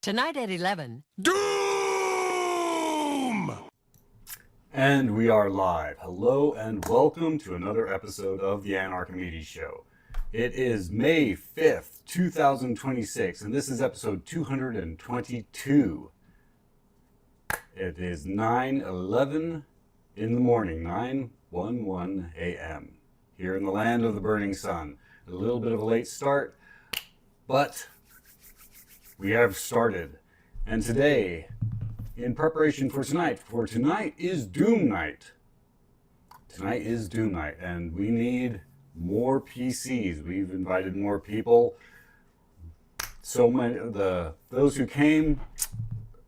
Tonight at 11. Doom! And we are live. Hello and welcome to another episode of the Anarchimedes Show. It is May 5th, 2026, and this is episode 222. It is 9:11 in the morning, 9:11 a.m. here in the land of the burning sun. A little bit of a late start, but we have started. And today, in preparation for tonight is Doom Night. Tonight is Doom Night, and we need more PCs. We've invited more people. So many those who came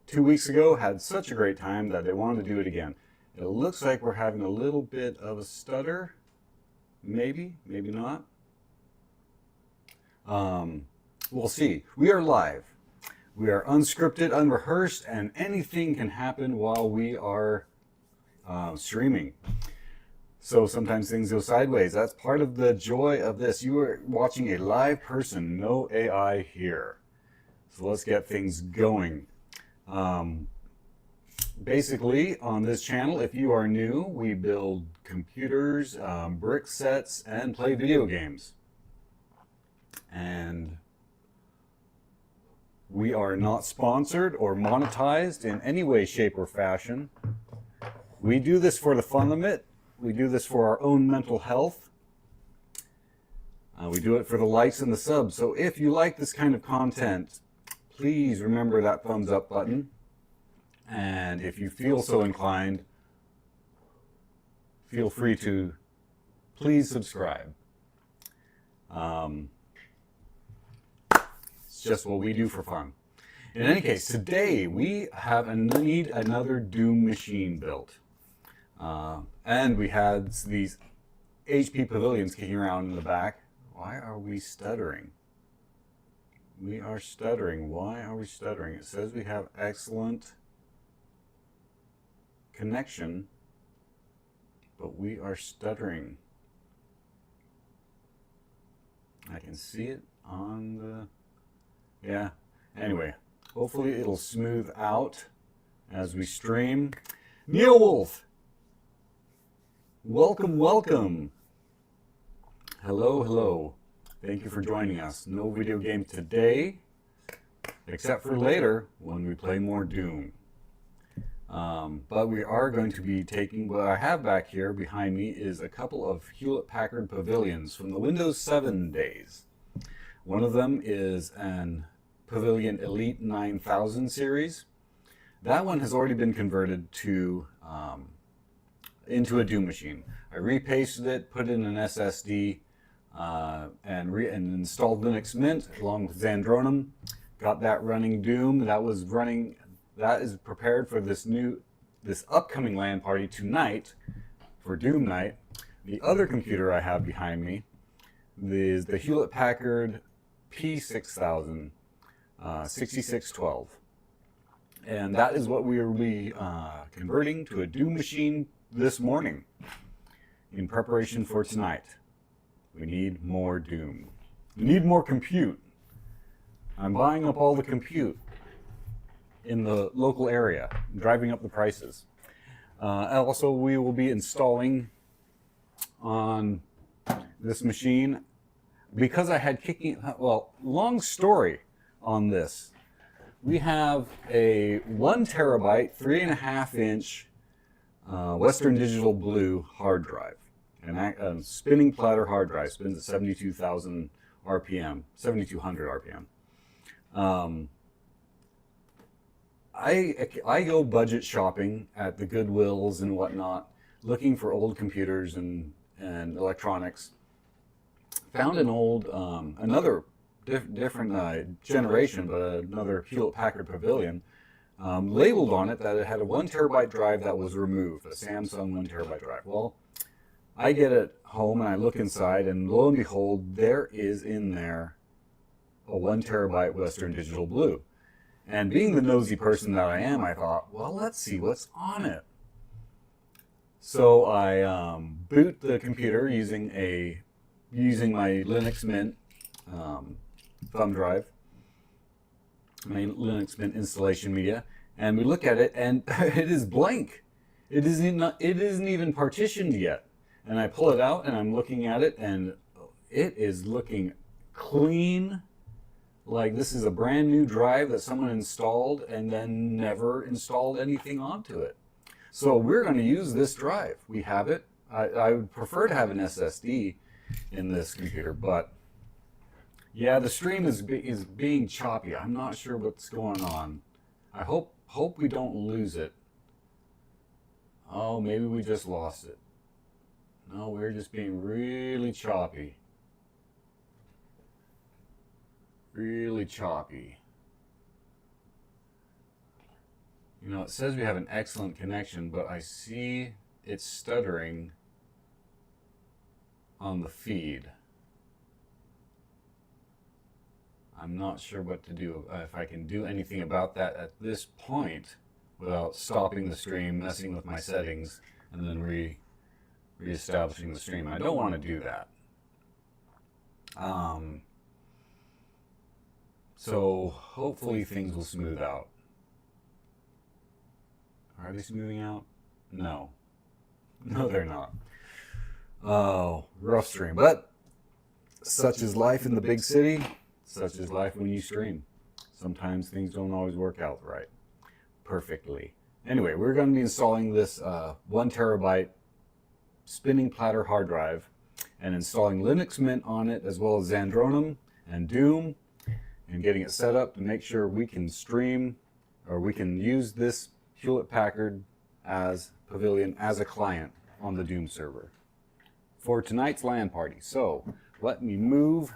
2 weeks ago had such a great time that they wanted to do it again. It looks like we're having a little bit of a stutter. Maybe, maybe not. We'll see. We are live. We are unscripted, unrehearsed, and anything can happen while we are streaming. So sometimes things go sideways. That's part of the joy of this. You are watching a live person, no AI here. So let's get things going. Basically, on this channel, if you are new, we build computers, brick sets, and play video games. And we are not sponsored or monetized in any way, shape, or fashion. We do this for the fun of it. We do this for our own mental health. We do it for the likes and the subs. So if you like this kind of content, please remember that thumbs up button. And if you feel so inclined, feel free to please subscribe. Just what we do for fun. In any case, today we need another Doom machine built. And we had these HP Pavilions kicking around in the back. Why are we stuttering? We are stuttering. Why are we stuttering? It says we have excellent connection, but we are stuttering. I can see it on the... Yeah, anyway, hopefully it'll smooth out as we stream. Neil Wolf, welcome, welcome. Hello, hello. Thank you for joining us. No video game today, except for later when we play more Doom. But we are going to be taking, what I have back here behind me is a couple of Hewlett-Packard Pavilions from the Windows 7 days. One of them is an Pavilion Elite 9000 series. That one has already been converted to into a Doom machine. I repasted it, put in an SSD, and installed Linux Mint along with Xandronum. Got that running Doom. That is prepared for this upcoming LAN party tonight for Doom Night. The other computer I have behind me is the Hewlett-Packard P6000. 6612, and that is what we will be converting to a Doom machine this morning in preparation for tonight. We need more Doom. We need more compute. I'm buying up all the compute in the local area, driving up the prices. Also, we will be installing on this machine, because I had long story on this. We have a 1 terabyte, 3.5 inch Western Digital Blue hard drive. A spinning platter hard drive, spins at 72,000 RPM, 7,200 RPM. I go budget shopping at the Goodwills and whatnot, looking for old computers and electronics. Found an old, another different generation, but another Hewlett-Packard Pavilion, labeled on it that it had a 1 terabyte drive that was removed, a Samsung 1 terabyte drive. Well, I get it home and I look inside, and lo and behold, there is in there a 1 terabyte Western Digital Blue. And being the nosy person that I am, I thought, well, let's see what's on it. So I boot the computer using my Linux Mint thumb drive, my Linux Mint installation media, and we look at it, and it is blank. It isn't even partitioned yet. And I pull it out, and I'm looking at it, and it is looking clean, like this is a brand new drive that someone installed and then never installed anything onto it. So we're going to use this drive. We have it. I would prefer to have an SSD in this computer, but yeah, the stream is being choppy. I'm not sure what's going on. I hope we don't lose it. Oh, maybe we just lost it. No, we're just being really choppy. Really choppy. You know, it says we have an excellent connection, but I see it stuttering on the feed. I'm not sure what to do, if I can do anything about that at this point without stopping the stream, messing with my settings, and then reestablishing the stream. I don't want to do that. So hopefully things will smooth out. Are they smoothing out? No. No, they're not. Oh, rough stream. But such is life in the big city. Such is life when you stream. Sometimes things don't always work out right. Perfectly. Anyway, we're going to be installing this 1 terabyte spinning platter hard drive and installing Linux Mint on it, as well as Xandronum and Doom, and getting it set up to make sure we can stream, or we can use this Hewlett-Packard as Pavilion as a client on the Doom server for tonight's LAN party. So let me move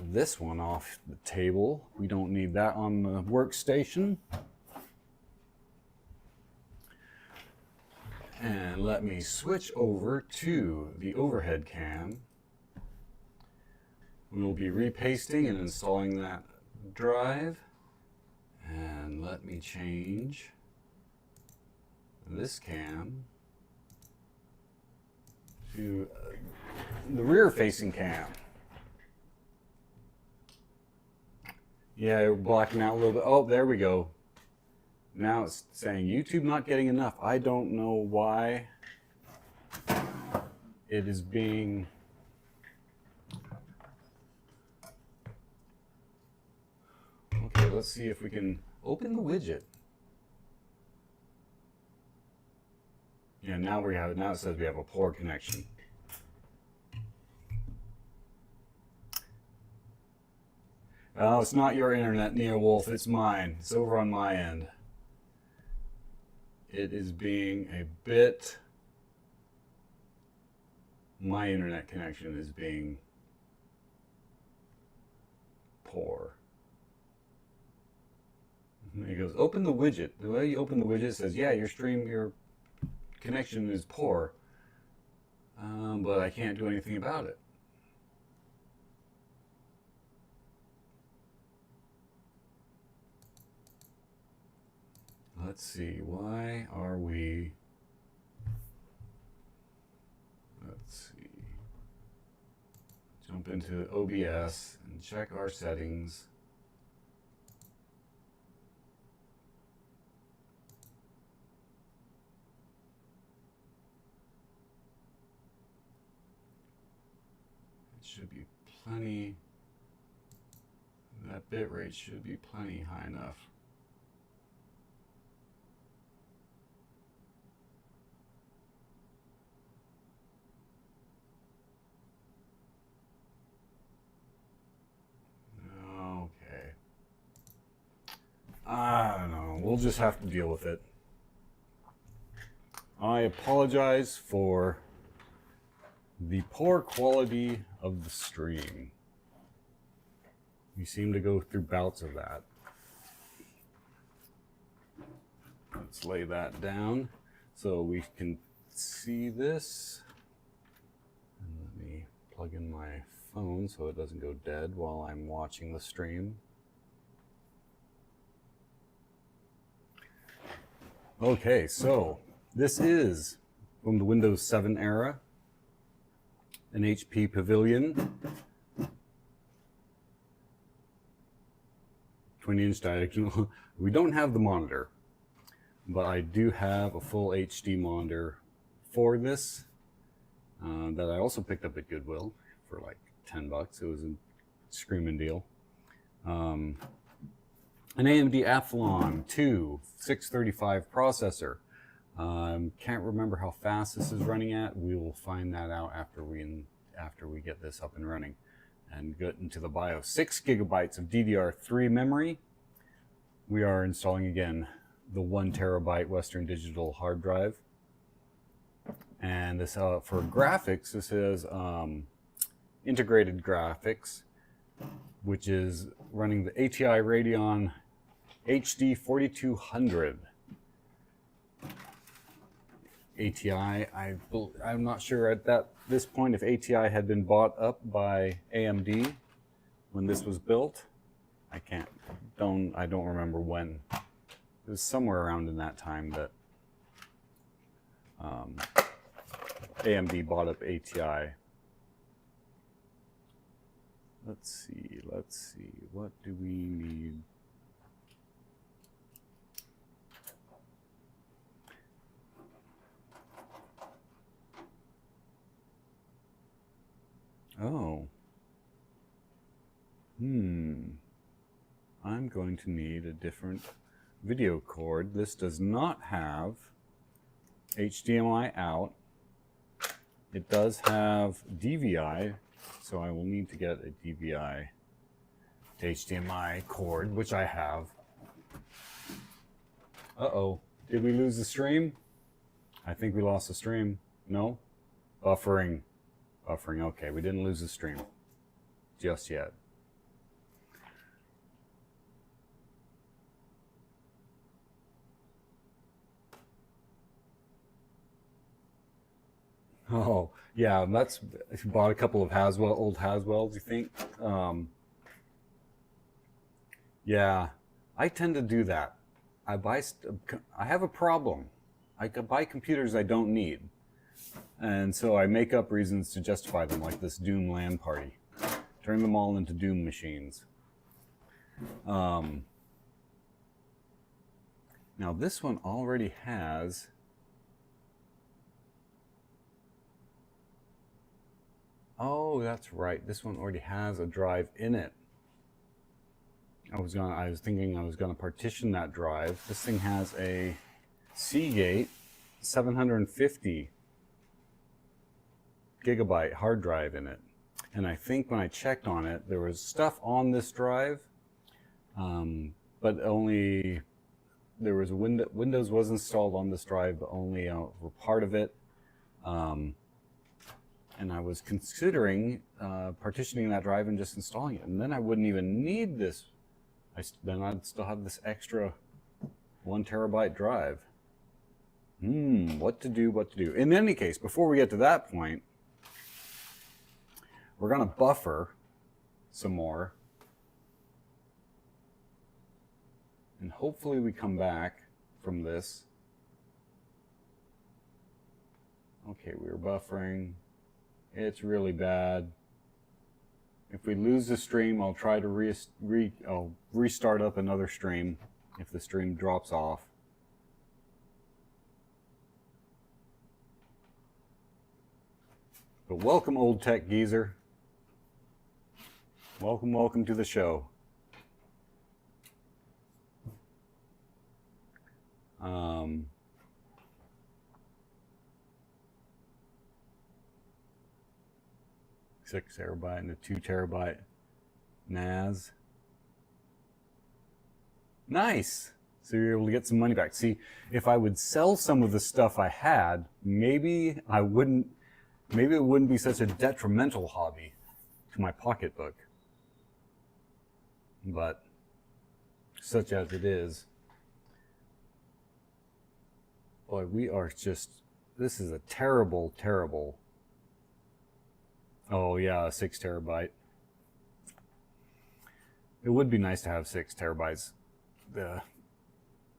this one off the table. We don't need that on the workstation. And let me switch over to the overhead cam. We will be repasting and installing that drive. And let me change this cam to the rear-facing cam. Yeah, we're blocking out a little bit. Oh, there we go. Now it's saying YouTube not getting enough. I don't know why it is being... Okay, let's see if we can open the widget. Yeah, now it says we have a poor connection. Oh, it's not your internet, NeoWolf, it's mine. It's over on my end. It is being a bit... My internet connection is being poor. And he goes, open the widget. The way you open the widget, it says, yeah, your connection is poor, but I can't do anything about it. Let's see, why are we... Let's see. Jump into OBS and check our settings. It should be plenty, that bit rate should be plenty high enough. I don't know. We'll just have to deal with it. I apologize for the poor quality of the stream. We seem to go through bouts of that. Let's lay that down so we can see this. And let me plug in my phone so it doesn't go dead while I'm watching the stream. Okay, so this is from the Windows 7 era, an HP Pavilion 20-inch diagonal. We don't have the monitor, but I do have a full HD monitor for this that I also picked up at Goodwill for like $10. It was a screaming deal. An AMD Athlon II 635 processor. Can't remember how fast this is running at. We will find that out after we get this up and running and get into the BIOS. 6 gigabytes of DDR3 memory. We are installing again the 1 terabyte Western Digital hard drive. And this for graphics, this is integrated graphics, which is running the ATI Radeon HD 4200. ATI, I'm not sure at this point if ATI had been bought up by AMD when this was built. I don't remember when. It was somewhere around in that time that AMD bought up ATI. Let's see, what do we need? Oh. I'm going to need a different video cord. This does not have HDMI out. It does have DVI, so I will need to get a DVI to HDMI cord, which I have. Uh-oh. Did we lose the stream? I think we lost the stream. No? Buffering. Buffering. Okay, we didn't lose the stream just yet. Oh, yeah, that's bought a couple of old Haswells, you think? Yeah, I tend to do that. I have a problem. I buy computers I don't need. And so I make up reasons to justify them, like this Doom LAN party. Turn them all into Doom machines. Now this one already has... Oh, that's right. This one already has a drive in it. I was thinking I was gonna partition that drive. This thing has a Seagate 750 gigabyte hard drive in it. And I think when I checked on it, there was stuff on this drive, but only there was Windows was installed on this drive, but only for part of it. And I was considering partitioning that drive and just installing it, and then I wouldn't even need this. Then I'd still have this extra 1 terabyte drive. What to do, what to do. In any case, before we get to that point, we're going to buffer some more. And hopefully we come back from this. Okay, we were buffering. It's really bad. If we lose the stream, I'll try to I'll restart up another stream if the stream drops off. But welcome, old tech geezer. Welcome, welcome to the show. Six terabyte and a 2 terabyte NAS. Nice. So you're able to get some money back. See, if I would sell some of the stuff I had, maybe it wouldn't be such a detrimental hobby to my pocketbook. But such as it is, boy, this is a terrible, terrible. Oh yeah, 6 terabyte. It would be nice to have 6 terabytes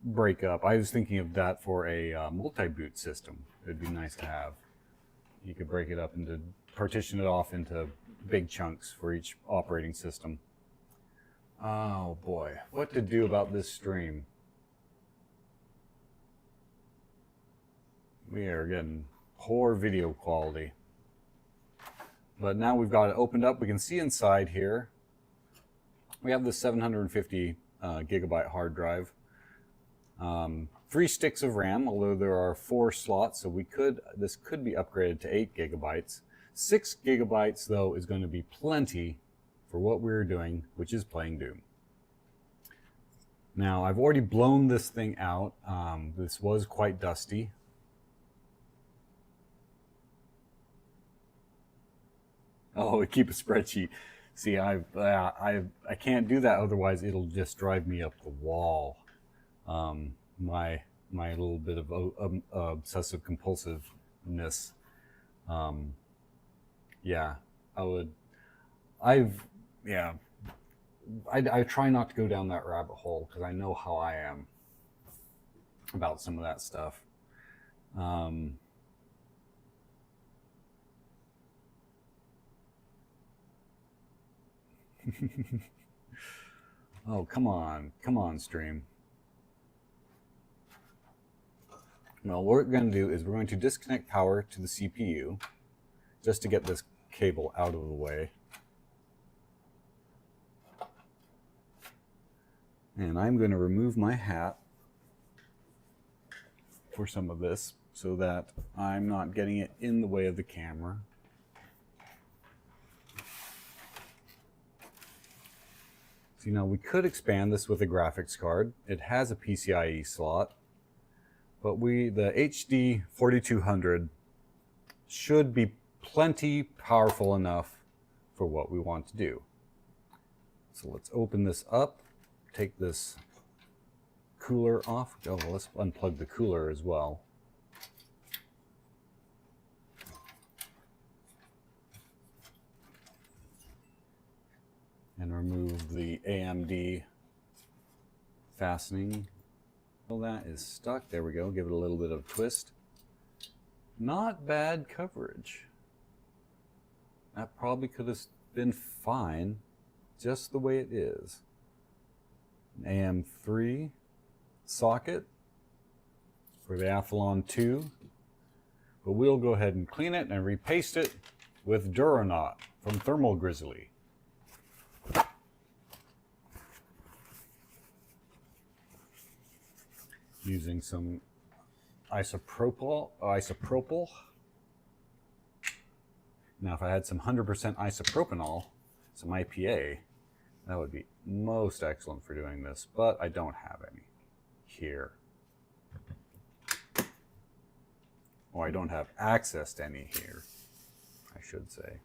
break up. I was thinking of that for a multi-boot system. It'd be nice to have. You could break it up partition it off into big chunks for each operating system. Oh boy, what to do about this stream? We are getting poor video quality. But now we've got it opened up. We can see inside here. We have this 750 gigabyte hard drive. 3 sticks of RAM, although there are 4 slots, so this could be upgraded to 8 gigabytes. 6 gigabytes, though, is going to be plenty for what we're doing, which is playing Doom. Now, I've already blown this thing out. This was quite dusty. Oh, keep a spreadsheet. See, I can't do that, otherwise it'll just drive me up the wall. My little bit of obsessive compulsiveness. Yeah, I try not to go down that rabbit hole because I know how I am about some of that stuff. Oh, come on, stream. Well, what we're going to do is we're going to disconnect power to the CPU just to get this cable out of the way. And I'm going to remove my hat for some of this so that I'm not getting it in the way of the camera. So, you know, we could expand this with a graphics card. It has a PCIe slot, but the HD 4200 should be plenty powerful enough for what we want to do. So let's open this up, take this cooler off. Oh, well, let's unplug the cooler as well. And remove the AMD fastening. Well, that is stuck. There we go. Give it a little bit of a twist. Not bad coverage. That probably could have been fine just the way it is. An AM3 socket for the Athlon II. But we'll go ahead and clean it and repaste it with Duranaut from Thermal Grizzly. Using some isopropyl. Now, if I had some 100% isopropanol, some IPA, that would be most excellent for doing this, but I don't have any here. Or I don't have access to any here, I should say.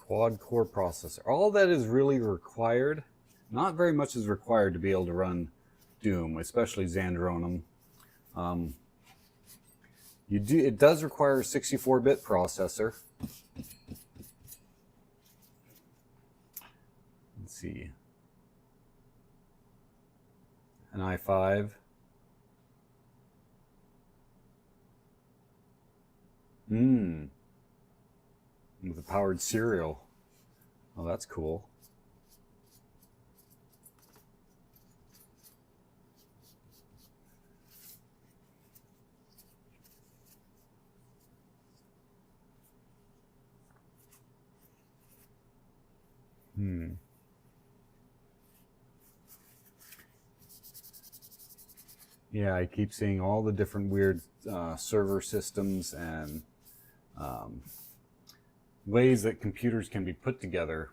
Quad-core processor. All that is really required, not very much is required to be able to run Doom, especially Xandronum. It does require a 64-bit processor. Let's see. An i5. With a powered serial. Oh, that's cool. Yeah, I keep seeing all the different weird server systems and ways that computers can be put together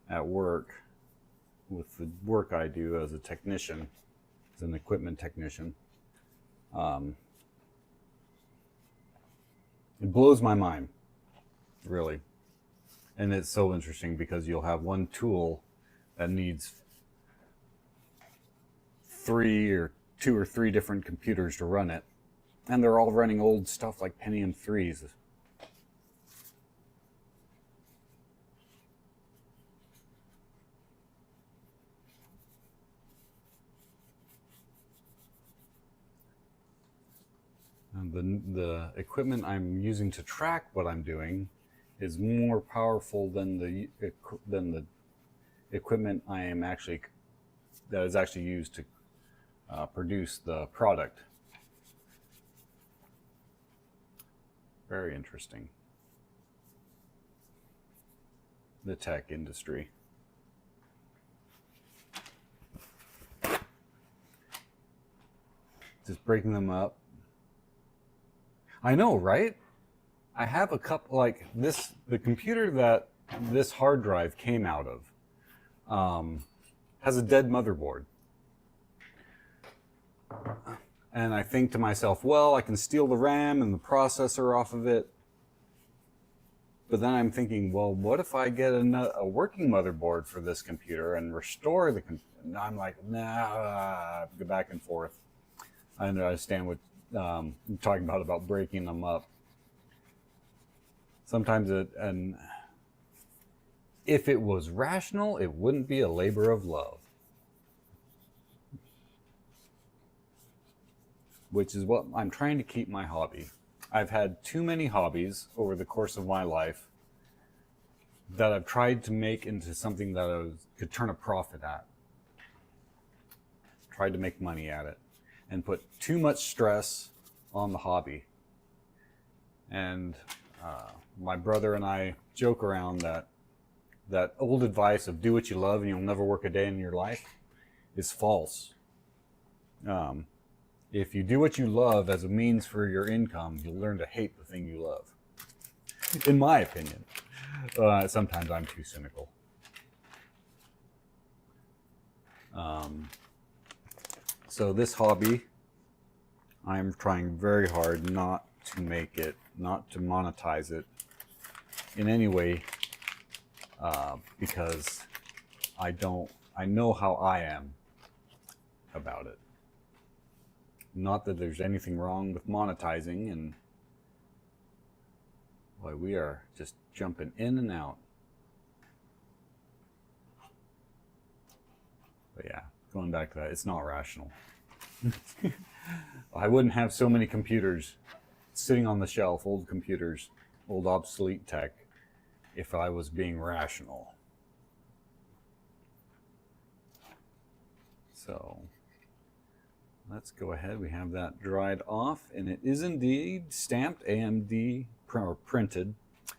at work with the work I do as a technician, as an equipment technician. It blows my mind, really. And it's so interesting because you'll have one tool that needs 2 or 3 different computers to run it. And they're all running old stuff like Pentium 3s. And the equipment I'm using to track what I'm doing is more powerful than the equipment that is actually used to produce the product. Very interesting. The tech industry. Just breaking them up. I know, right? I have a couple, like this, the computer that this hard drive came out of has a dead motherboard. And I think to myself, well, I can steal the RAM and the processor off of it. But then I'm thinking, well, what if I get a working motherboard for this computer and restore the computer? And I'm like, nah, go back and forth. I understand what you're talking about breaking them up. Sometimes and if it was rational, it wouldn't be a labor of love. Which is what I'm trying to keep my hobby. I've had too many hobbies over the course of my life that I've tried to make into something that I could turn a profit at. Tried to make money at it and put too much stress on the hobby. And my brother and I joke around that old advice of do what you love and you'll never work a day in your life is false. If you do what you love as a means for your income, you'll learn to hate the thing you love. In my opinion. Sometimes I'm too cynical. So this hobby, I'm trying very hard not to make it, not to monetize it in any way, because I know how I am about it. Not that there's anything wrong with monetizing, and boy, we are just jumping in and out. But yeah, going back to that, it's not rational. I wouldn't have so many computers sitting on the shelf, old computers, old obsolete tech, if I was being rational. So let's go ahead. We have that dried off, and it is indeed stamped AMD, or printed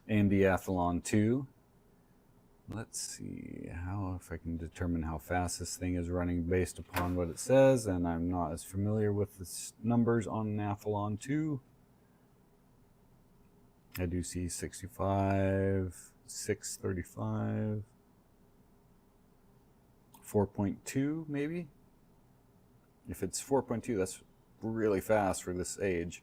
AMD Athlon II. Let's see if I can determine how fast this thing is running based upon what it says, and I'm not as familiar with the numbers on an Athlon II. I do see 65, 635, 4.2 maybe. If it's 4.2, that's really fast for this age.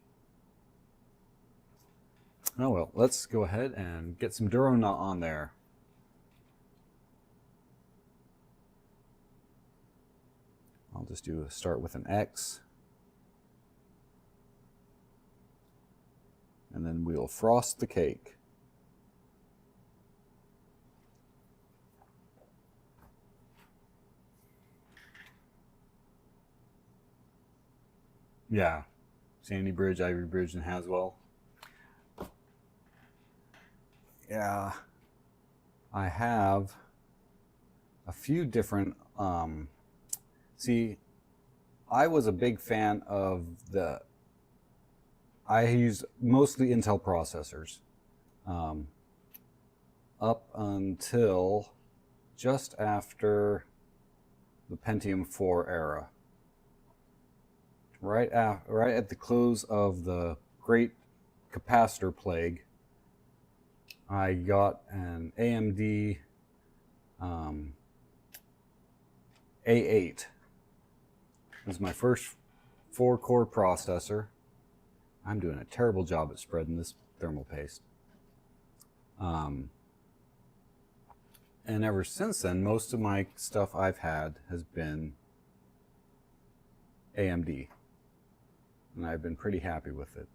Oh well, let's go ahead and get some Duro Nut on there. I'll just start with an X. And then we'll frost the cake. Yeah, Sandy Bridge, Ivy Bridge, and Haswell. Yeah, I have a few different, see, I was a big fan of I used mostly Intel processors up until just after the Pentium 4 era. Right at the close of the great capacitor plague, I got an AMD A8. It was my first 4-core processor. I'm doing a terrible job at spreading this thermal paste. And ever since then, most of my stuff I've had has been AMD. And I've been pretty happy with it.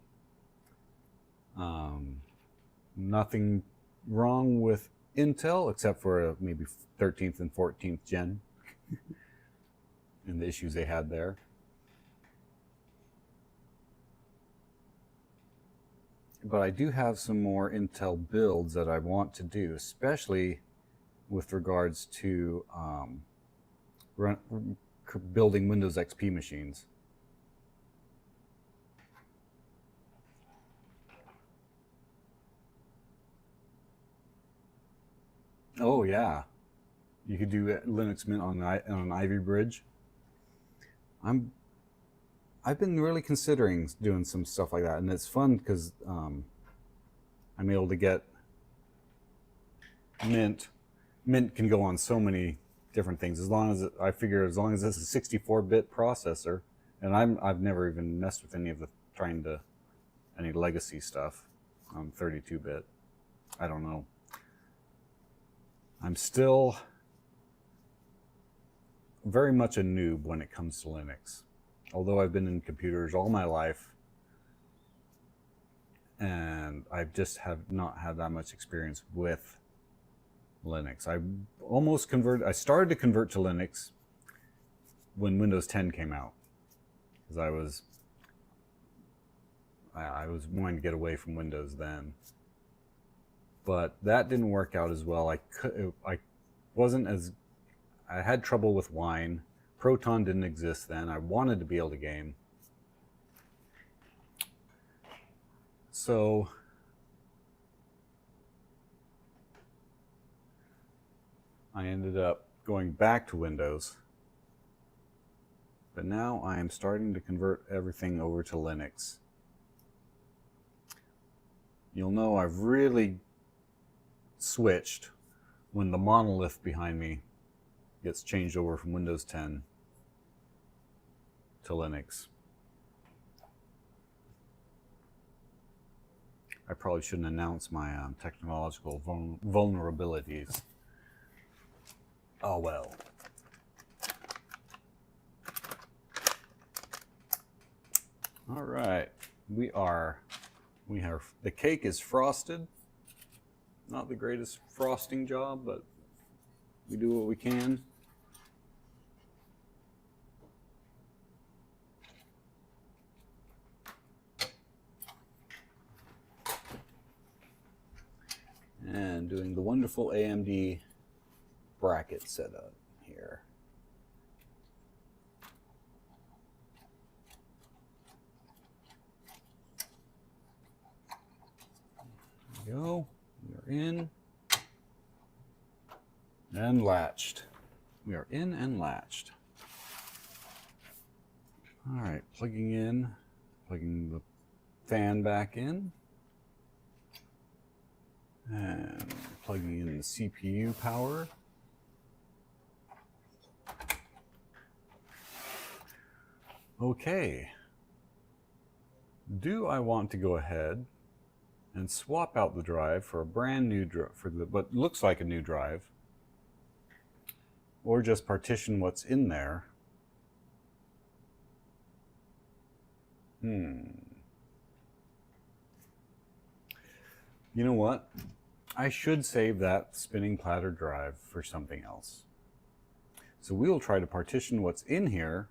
Nothing wrong with Intel, except for maybe 13th and 14th gen and the issues they had there. but I do have some more Intel builds that I want to do, especially with regards to building Windows XP machines. Oh yeah, you could do Linux Mint on an Ivy Bridge. I've been really considering doing some stuff like that, and it's fun because I'm able to get Mint. Mint can go on so many different things as long as as long as it's a 64-bit processor, and I've never even messed with any of the any legacy stuff on 32-bit. I don't know. I'm still very much a noob when it comes to Linux, although I've been in computers all my life, and I just have not had that much experience with Linux. I started to convert to Linux when Windows 10 came out, because I was wanting to get away from Windows then. But that didn't work out as well. I had trouble with Wine. Proton didn't exist then. I wanted to be able to game. So I ended up going back to Windows. But now I am starting to convert everything over to Linux. You'll know I've really switched when the monolith behind me gets changed over from Windows 10 to Linux. I probably shouldn't announce my technological vulnerabilities. Oh well. All right, the cake is frosted. Not the greatest frosting job, but we do what we can. And doing the wonderful AMD bracket setup here. There we go. We are in and latched. We are in and latched. All right, plugging the fan back in, and plugging in the CPU power. Okay. Do I want to go ahead and swap out the drive for a brand new drive, for what looks like a new drive, or just partition what's in there? You know what? I should save that spinning platter drive for something else. So we will try to partition what's in here,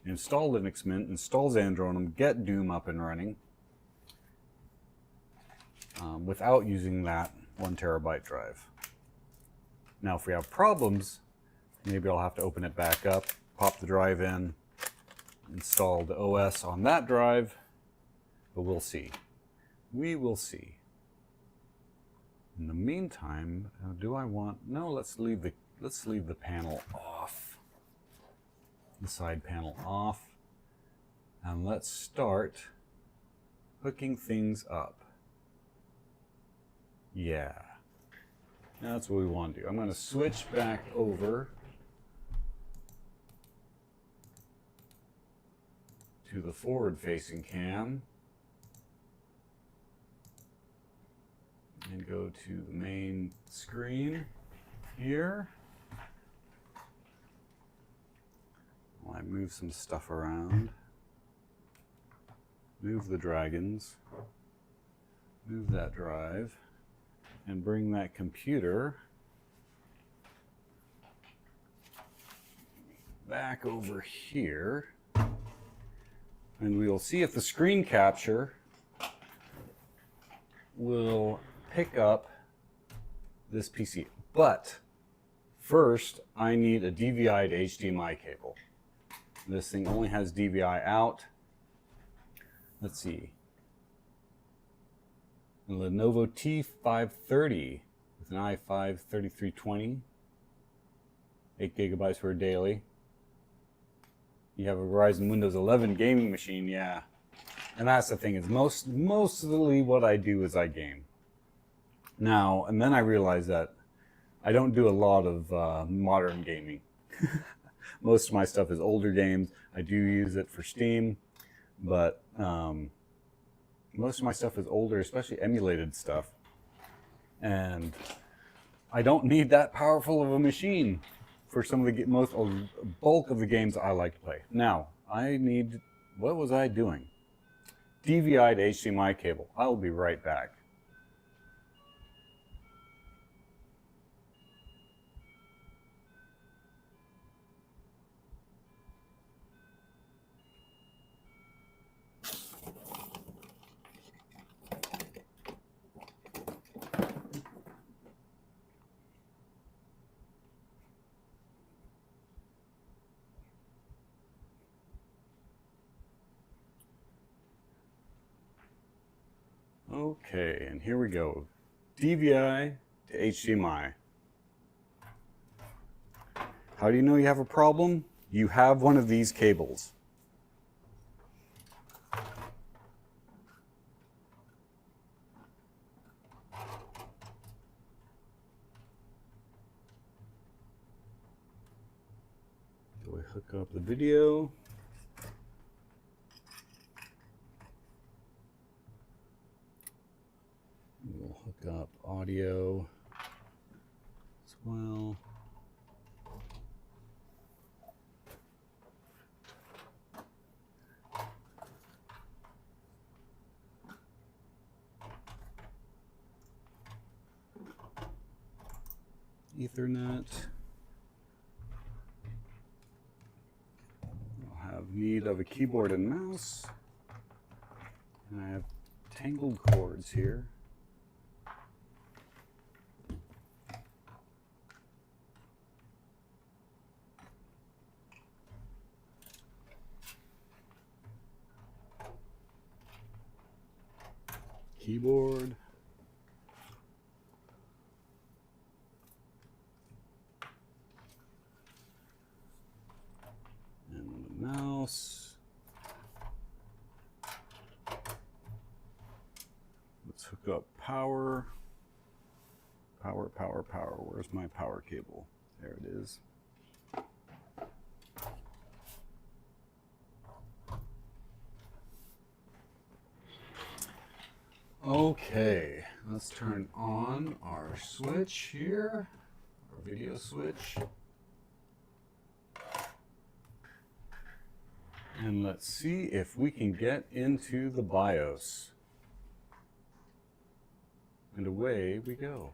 install Linux Mint, install Xandronum, get Doom up and running, without using that 1 terabyte drive. Now, if we have problems, maybe I'll have to open it back up, pop the drive in, install the OS on that drive, but we'll see. We will see. In the meantime, let's leave the panel off, the side panel off, and let's start hooking things up. Yeah, that's what we want to do. I'm going to switch back over to the forward-facing cam and go to the main screen here. While I move some stuff around, move the dragons, move that drive, and bring that computer back over here, and we will see if the screen capture will pick up this PC. But first, I need a DVI to HDMI cable. This thing only has DVI out. Let's see. A Lenovo T530 with an i5 3320. 8 gigabytes for a daily. You have a Ryzen Windows 11 gaming machine, yeah. And that's the thing, is mostly what I do is I game. Now, and then I realized that I don't do a lot of modern gaming. Most of my stuff is older games. I do use it for Steam, but most of my stuff is older, especially emulated stuff. And I don't need that powerful of a machine for some of the bulk of the games I like to play. Now, what was I doing? DVI to HDMI cable. I will be right back. Okay, and here we go. DVI to HDMI. How do you know you have a problem? You have one of these cables. Do I hook up the video? We'll hook up audio as well. Ethernet. I'll have need of a keyboard and mouse. And I have tangled cords here. Keyboard. And the mouse. Let's hook up power. Power. Where's my power cable? There it is. Okay, let's turn on our switch here, our video switch. And let's see if we can get into the BIOS. And away we go.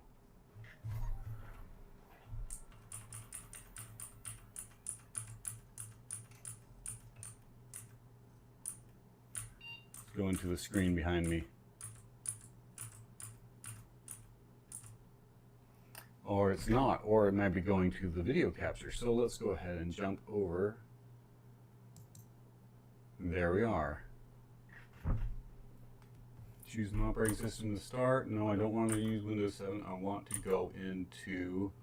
Let's go into the screen behind me. Or it's not, or it might be going to the video capture. So let's go ahead and jump over. There we are. Choose an operating system to start. No, I don't want to use Windows 7. I want to go into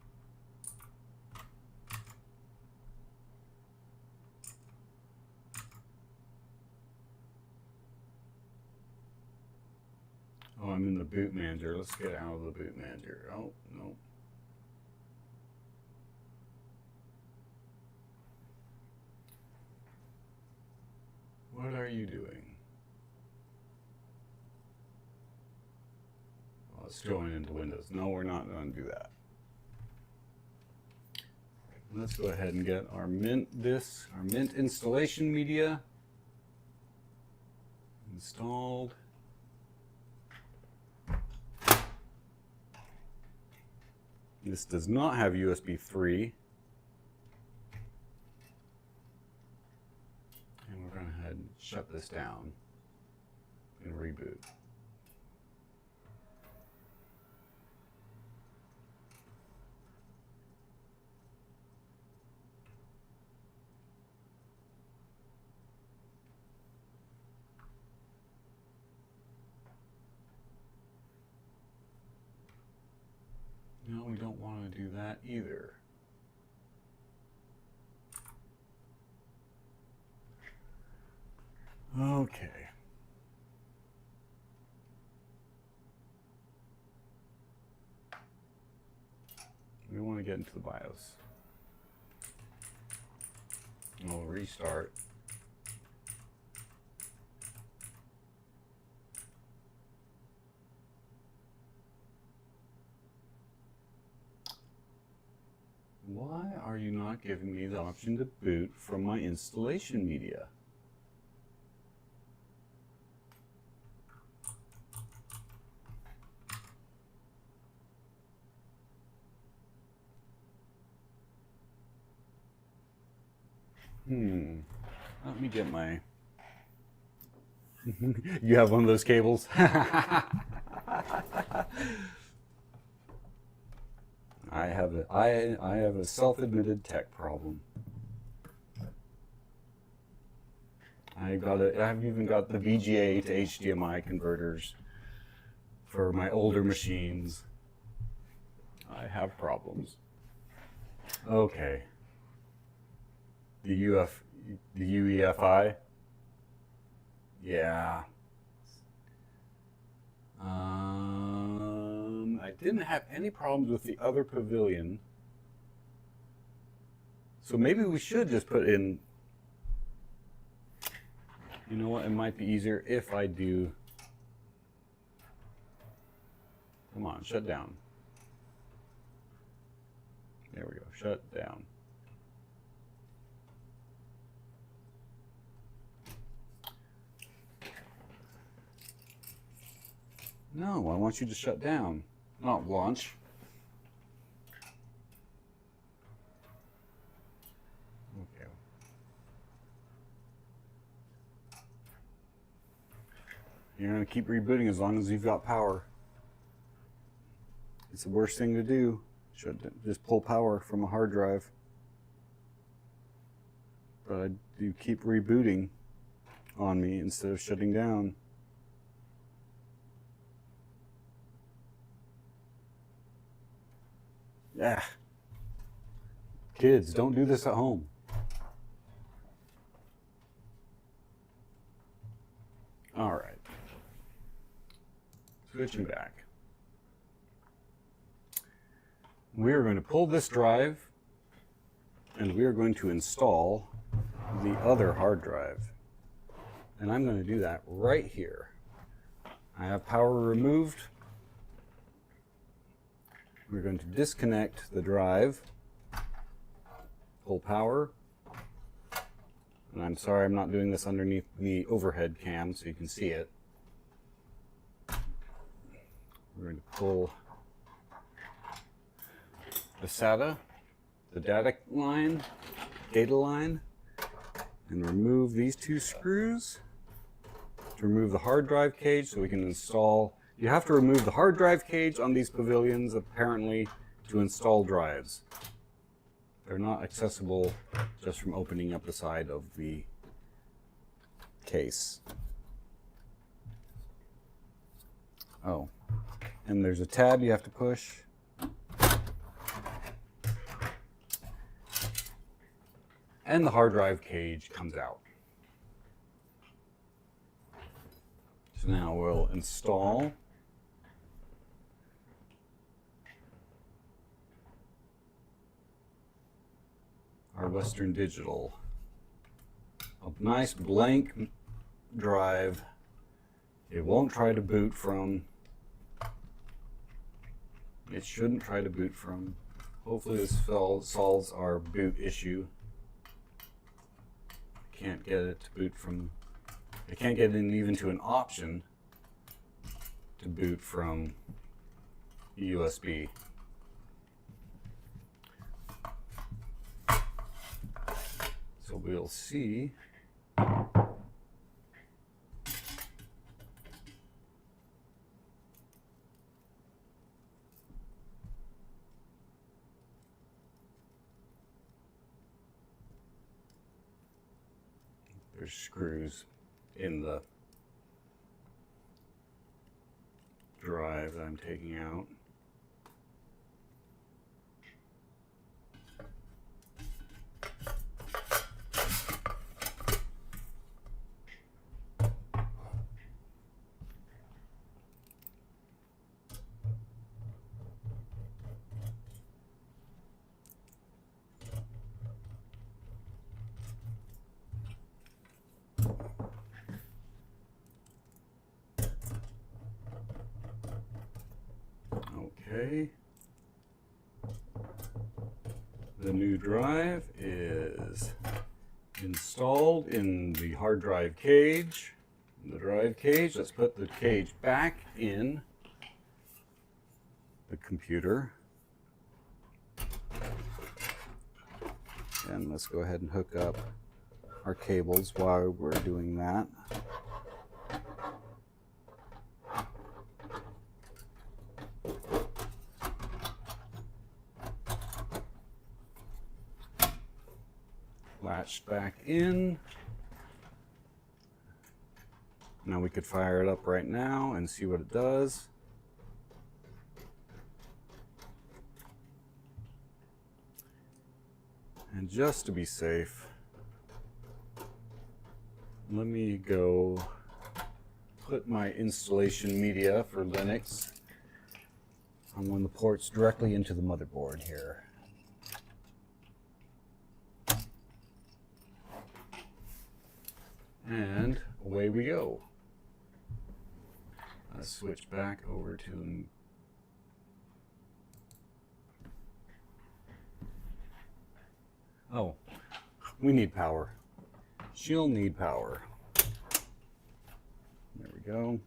I'm in the boot manager. Let's get out of the boot manager. Oh, no. What are you doing? Well, it's going into Windows. No, we're not going to do that. Let's go ahead and get our Mint disk, our Mint installation media installed. This does not have USB 3. And we're going to go ahead and shut this down and reboot. No, we don't want to do that either. Okay. We want to get into the BIOS. We'll restart. Why are you not giving me the option to boot from my installation media? Let me get my... You have one of those cables? I have a self-admitted tech problem. I've even got the VGA to HDMI converters for my older machines. I have problems. Okay. The UEFI? Yeah. I didn't have any problems with the other Pavilion. So maybe we should just put in... You know what? It might be easier if I do... Come on, shut down. There we go, shut down. No, I want you to shut down, not launch. Okay. You're going to keep rebooting as long as you've got power. It's the worst thing to do. Just pull power from a hard drive. But I do keep rebooting on me instead of shutting down. Yeah. Kids, don't do this at home. All right. Switching back. We are going to pull this drive and we are going to install the other hard drive. And I'm going to do that right here. I have power removed. We're going to disconnect the drive, pull power, and I'm sorry I'm not doing this underneath the overhead cam so you can see it. We're going to pull the SATA, the data line, and remove these two screws to remove the hard drive cage so we can install. You have to remove the hard drive cage on these Pavilions, apparently, to install drives. They're not accessible just from opening up the side of the case. Oh, and there's a tab you have to push. And the hard drive cage comes out. So now we'll install our Western Digital. A nice blank drive. It won't try to boot from. It shouldn't try to boot from. Hopefully this solves our boot issue. Can't get it to boot from. I can't get it even to an option to boot from USB. So we'll see. There's screws in the drive that I'm taking out. Okay. The new drive is installed in the hard drive cage. The drive cage, let's put the cage back in the computer. And let's go ahead and hook up our cables while we're doing that. Latched back in. Now we could fire it up right now and see what it does. And just to be safe, let me go put my installation media for Linux on one of the ports directly into the motherboard here. And away we go. Let's switch back over to oh, we need power. She'll need power. There we go.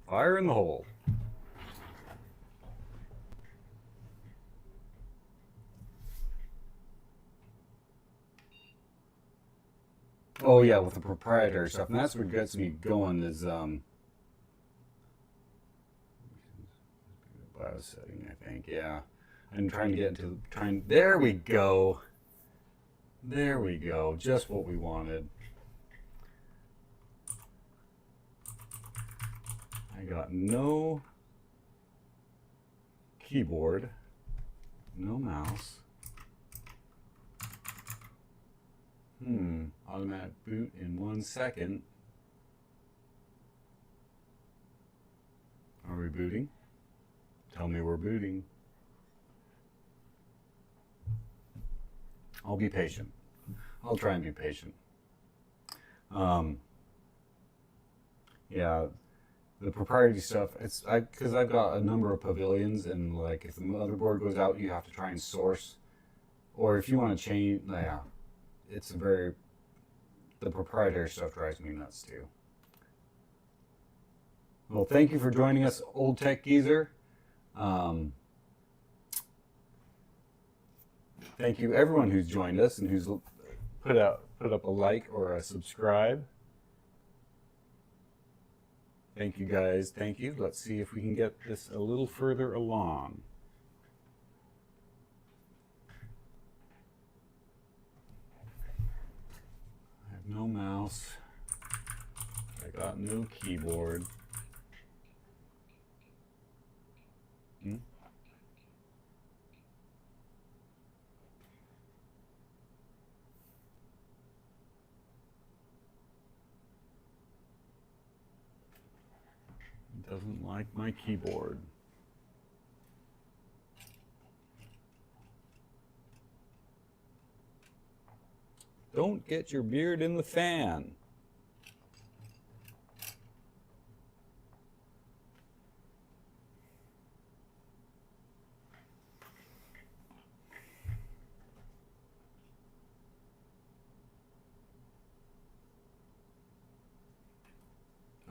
Fire in the hole. Oh yeah, with the proprietary stuff, and that's what gets me going is BIOS setting, I think. Yeah, I'm trying to get into There we go. There we go. Just what we wanted. I got no keyboard, no mouse. Automatic boot in 1 second. Are we booting? Tell me we're booting. I'll be patient. I'll try and be patient. Yeah, the proprietary stuff, it's because I've got a number of pavilions, and like if the motherboard goes out, you have to try and source, or if you want to change, yeah, it's the proprietary stuff drives me nuts too. Well, thank you for joining us, Old Tech Geezer. Thank you everyone who's joined us and who's put up a like or a subscribe. Thank you guys. Thank you. Let's see if we can get this a little further along. I have no mouse. I got no keyboard. It doesn't like my keyboard. Don't get your beard in the fan.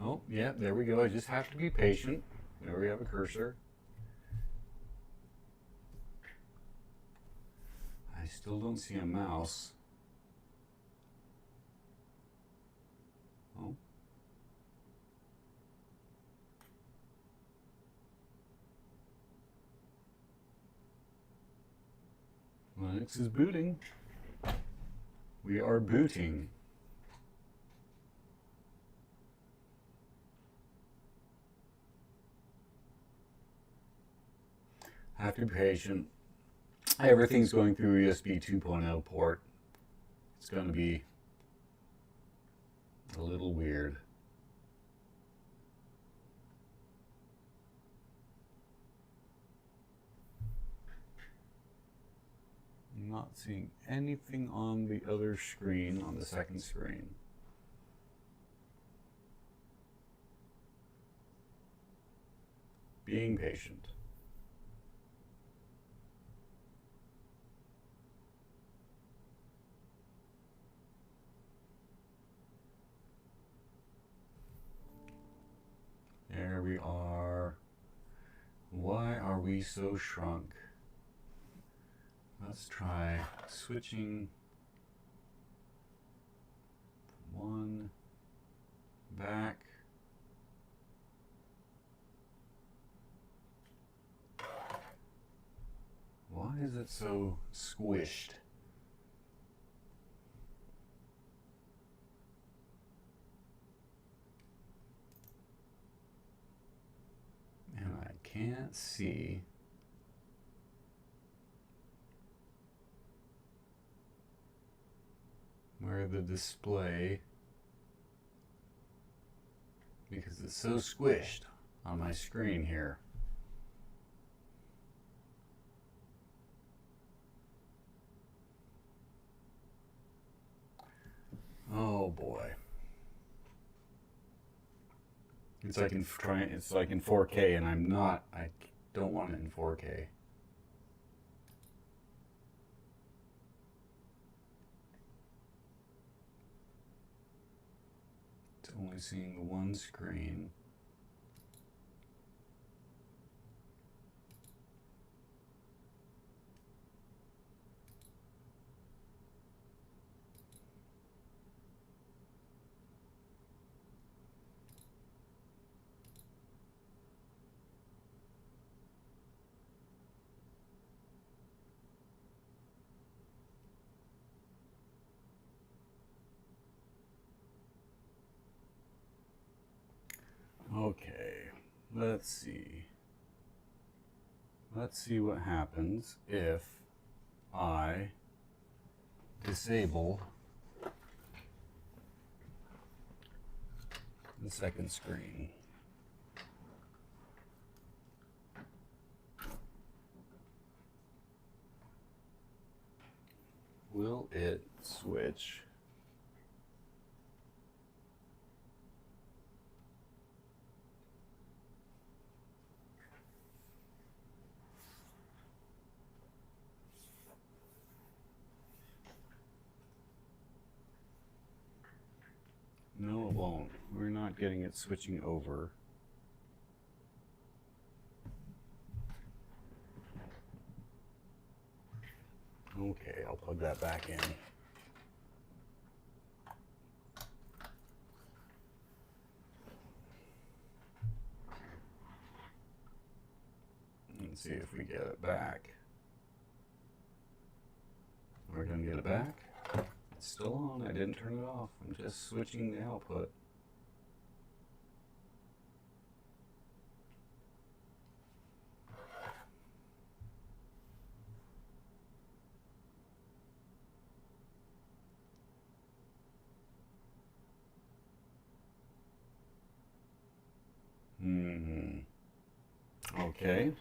Oh, yeah, there we go. I just have to be patient. There we have a cursor. I still don't see a mouse. Oh. Linux is booting. We are booting. Have to be patient. Everything's going through USB 2.0 port. It's going to be a little weird. I'm not seeing anything on the other screen, on the second screen. being patient. There we are. Why are we so shrunk? Let's try switching one back. Why is it so squished? And I can't see where the display, because it's so squished on my screen here. Oh boy. It's like in 4K, and I don't want it in 4K. It's only seeing one screen. Okay, let's see. Let's see what happens if I disable the second screen. Will it switch? No, it won't. We're not getting it switching over. Okay, I'll plug that back in. Let's see if we get it back. We're gonna get it back. It's still on. I didn't turn it off. I'm just switching the output. Okay.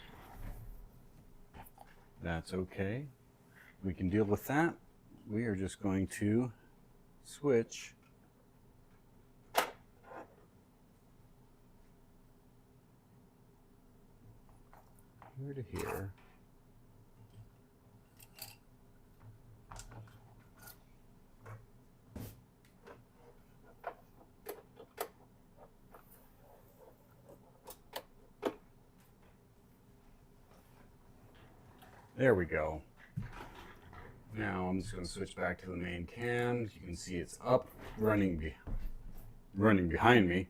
That's okay. We can deal with that. We are just going to switch here to here. There we go. Now I'm just going to switch back to the main cam. You can see it's up, running behind me.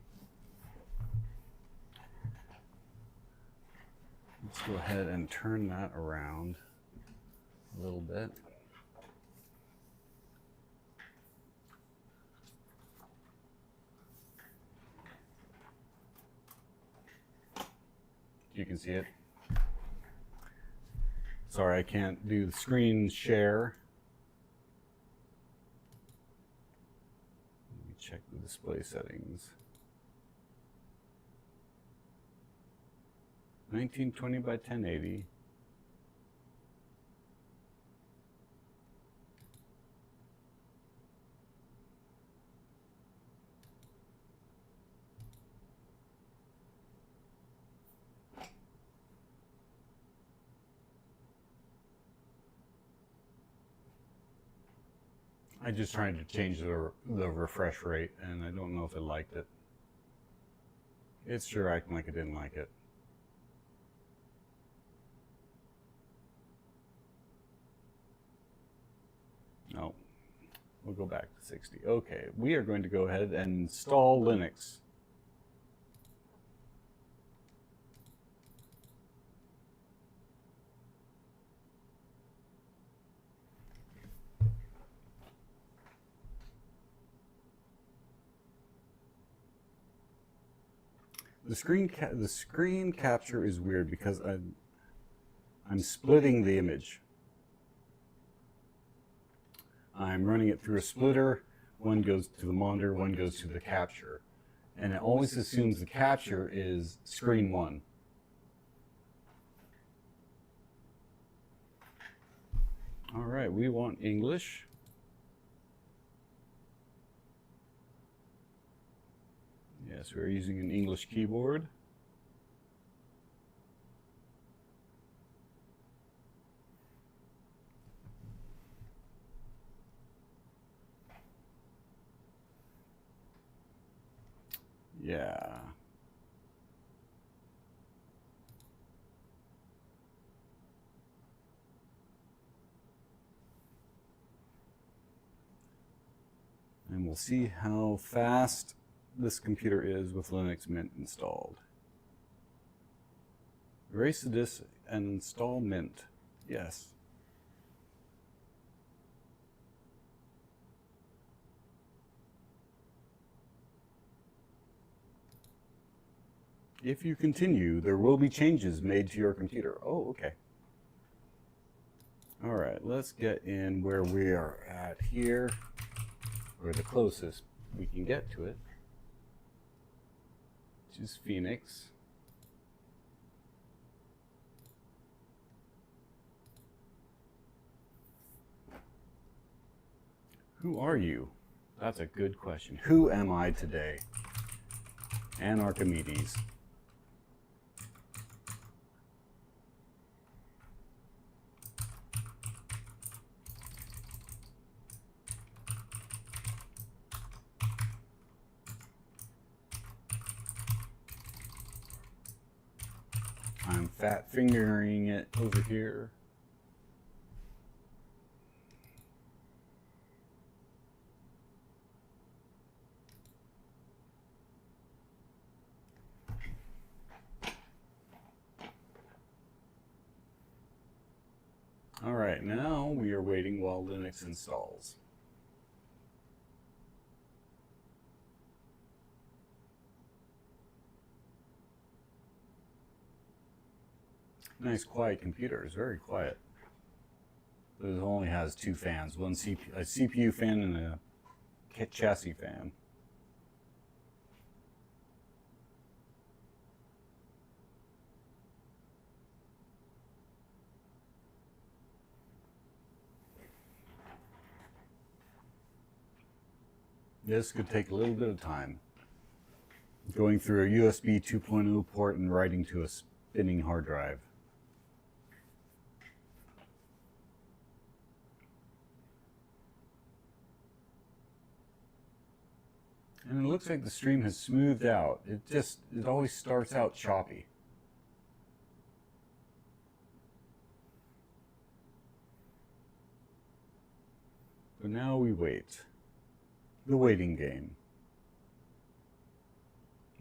Let's go ahead and turn that around a little bit. You can see it. Sorry, I can't do the screen share. Let me check the display settings. 1920 by 1080. I just tried to change the refresh rate, and I don't know if it liked it. It's sure acting like it didn't like it. No, we'll go back to 60. Okay, we are going to go ahead and install Linux. The screen capture is weird because I'm splitting the image. I'm running it through a splitter. One goes to the monitor, one goes to the capture. And it always assumes the capture is screen 1. All right, we want English. Yes, we're using an English keyboard. Yeah. And we'll see how fast this computer is with Linux Mint installed. Erase the disk and install Mint. Yes. If you continue, there will be changes made to your computer. Oh, okay. All right, let's get in where we are at here, or the closest we can get to it, which is Phoenix. Who are you? That's a good question. Who am I today? And Archimedes. I'm fat fingering it over here. All right, now we are waiting while Linux installs. Nice quiet computer, it's very quiet. But it only has 2 fans, a CPU fan and a chassis fan. This could take a little bit of time. Going through a USB 2.0 port and writing to a spinning hard drive. And it looks like the stream has smoothed out. It always starts out choppy. But now we wait. The waiting game.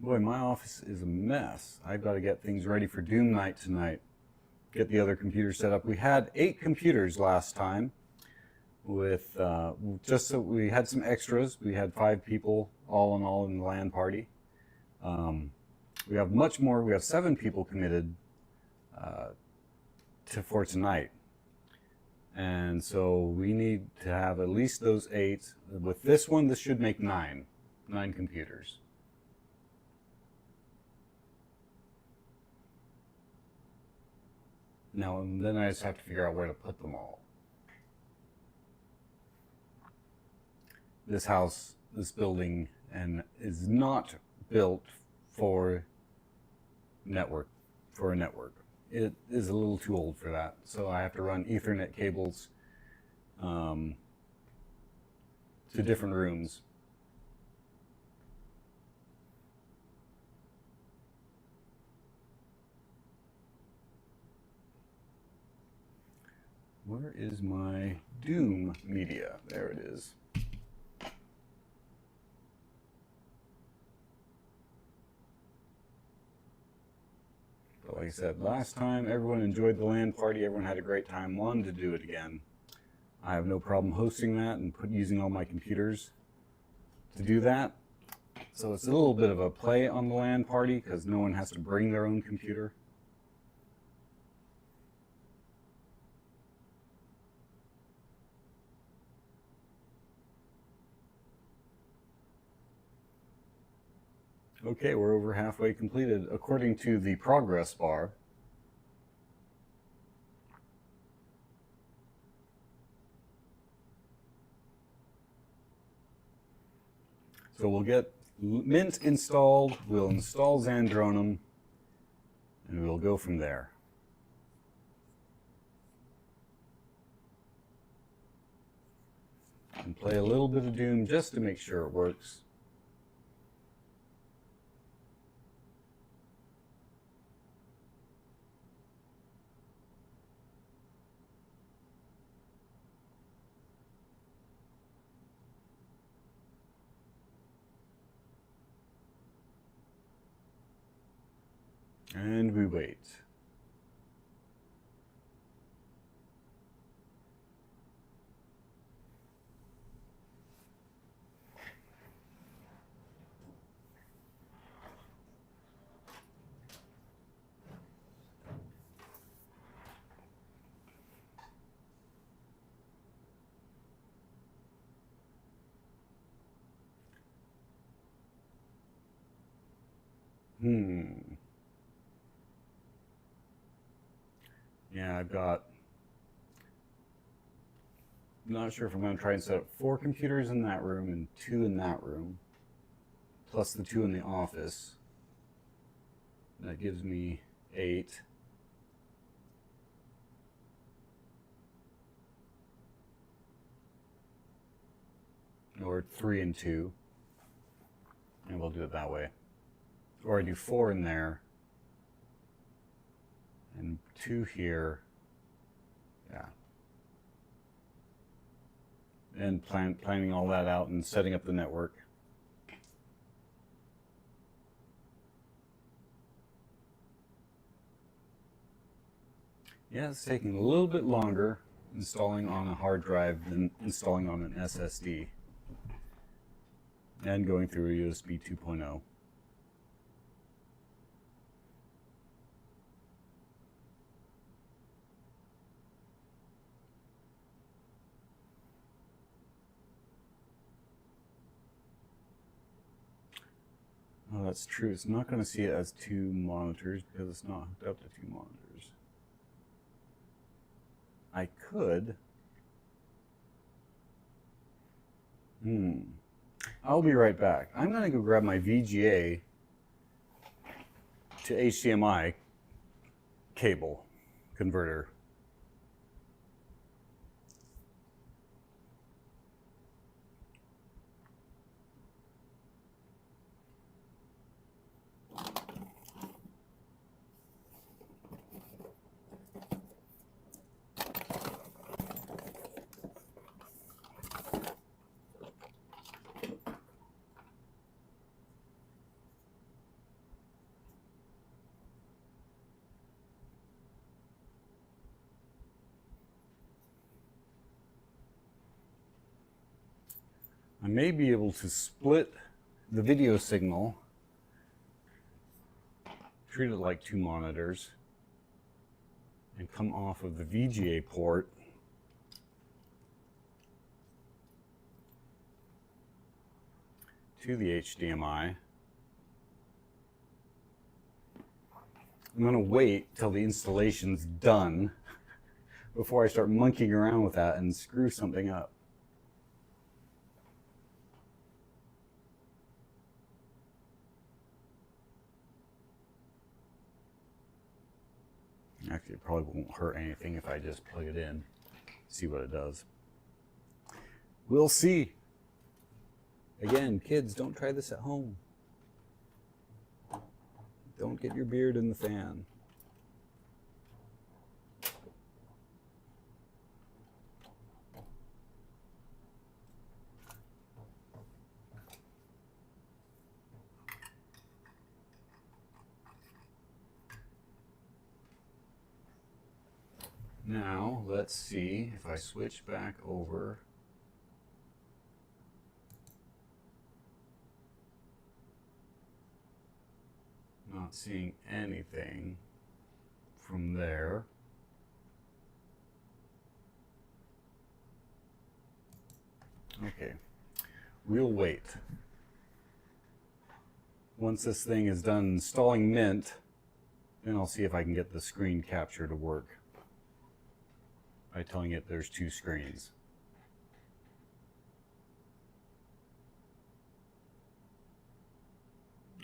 Boy, my office is a mess. I've got to get things ready for Doom night tonight. Get the other computers set up. We had 8 computers last time. With just so we had some extras. We had 5 people all in all in the LAN party. We have much more. We have 7 people committed for tonight. And so we need to have at least those 8. With this one, this should make 9 computers. Now, and then I just have to figure out where to put them all. This house, this building, and is not built for a network. It is a little too old for that, so I have to run Ethernet cables to different rooms. Where is my Doom media? There it is. But like I said, last time everyone enjoyed the LAN party, everyone had a great time, wanted to do it again. I have no problem hosting that and using all my computers to do that. So it's a little bit of a play on the LAN party because no one has to bring their own computer. Okay, we're over halfway completed according to the progress bar. So we'll get Mint installed, we'll install Xandronum, and we'll go from there. And play a little bit of Doom just to make sure it works. And we wait. Yeah, I'm not sure if I'm going to try and set up 4 computers in that room and 2 in that room, plus the 2 in the office. That gives me 8. Or 3 and 2. And we'll do it that way. Or I do 4 in there. And 2 here. Yeah. And planning all that out and setting up the network. Yeah, it's taking a little bit longer installing on a hard drive than installing on an SSD. And going through a USB 2.0. Oh, that's true. It's not going to see it as 2 monitors because it's not hooked up to 2 monitors. I could. I'll be right back. I'm going to go grab my VGA to HDMI cable converter. I may be able to split the video signal, treat it like 2 monitors, and come off of the VGA port to the HDMI. I'm going to wait till the installation's done before I start monkeying around with that and screw something up. Actually, it probably won't hurt anything if I just plug it in, see what it does. We'll see. Again, kids, don't try this at home. Don't get your beard in the fan. Now, let's see if I switch back over. Not seeing anything from there. Okay, we'll wait. Once this thing is done installing Mint, then I'll see if I can get the screen capture to work by telling it there's two screens.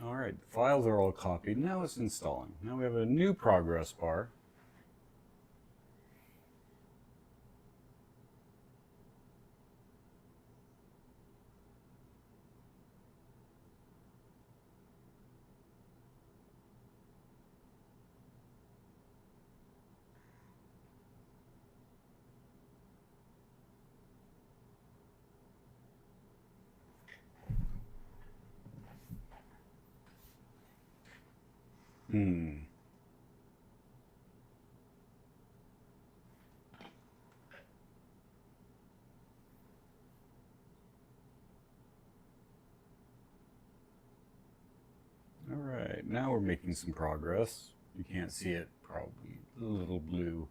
All right, the files are all copied. Now it's installing. Now we have a new progress bar. All right, now we're making some progress. You can't see it, probably the little blue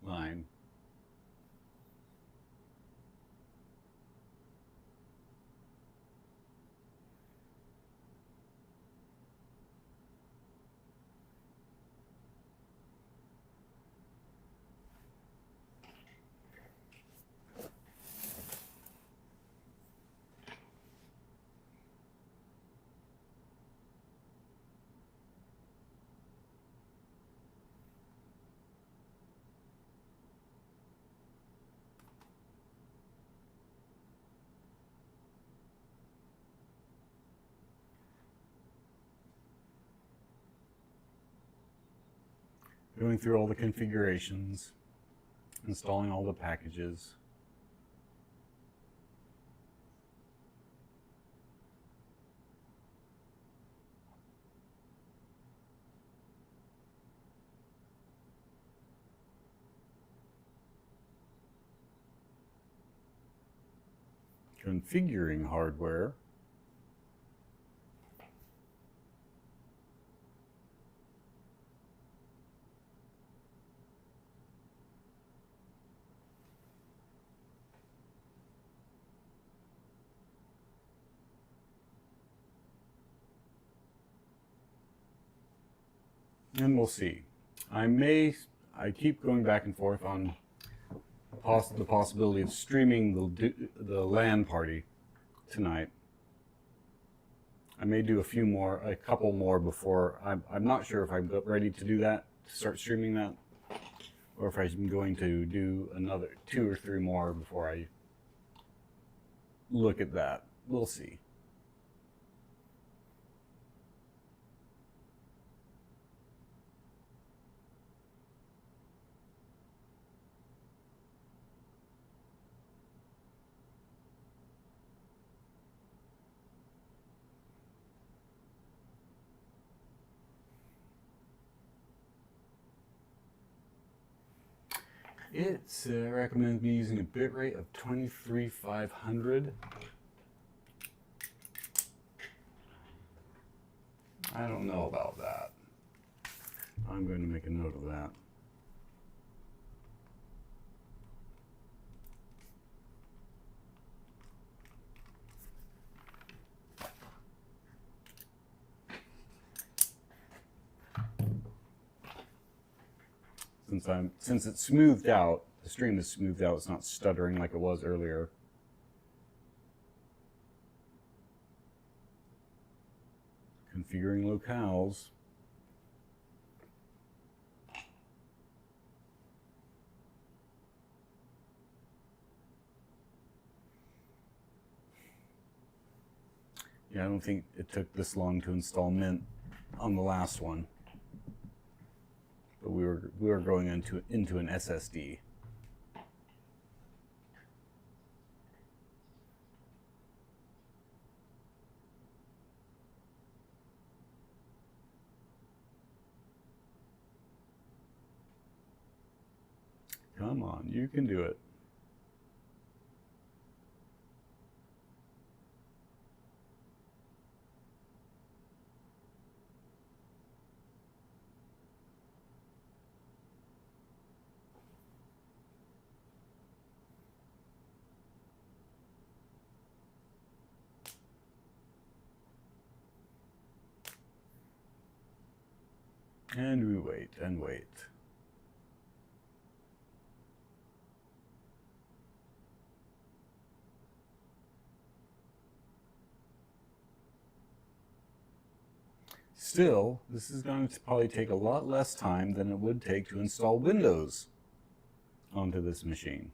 line. Going through all the configurations, installing all the packages. Configuring hardware. And we'll see. I keep going back and forth on the possibility of streaming the LAN party tonight. I may do a couple more before. I'm not sure if I'm ready to do that, to start streaming that, or if I'm going to do another 2 or 3 more before I look at that. We'll see. It recommends me using a bitrate of 23,500. I don't know about that. I'm going to make a note of that. Since it's smoothed out, the stream is smoothed out, it's not stuttering like it was earlier. Configuring locales. Yeah, I don't think it took this long to install Mint on the last one. But we were going into an SSD. Come on, you can do it. And we wait and wait. Still, this is going to probably take a lot less time than it would take to install Windows onto this machine.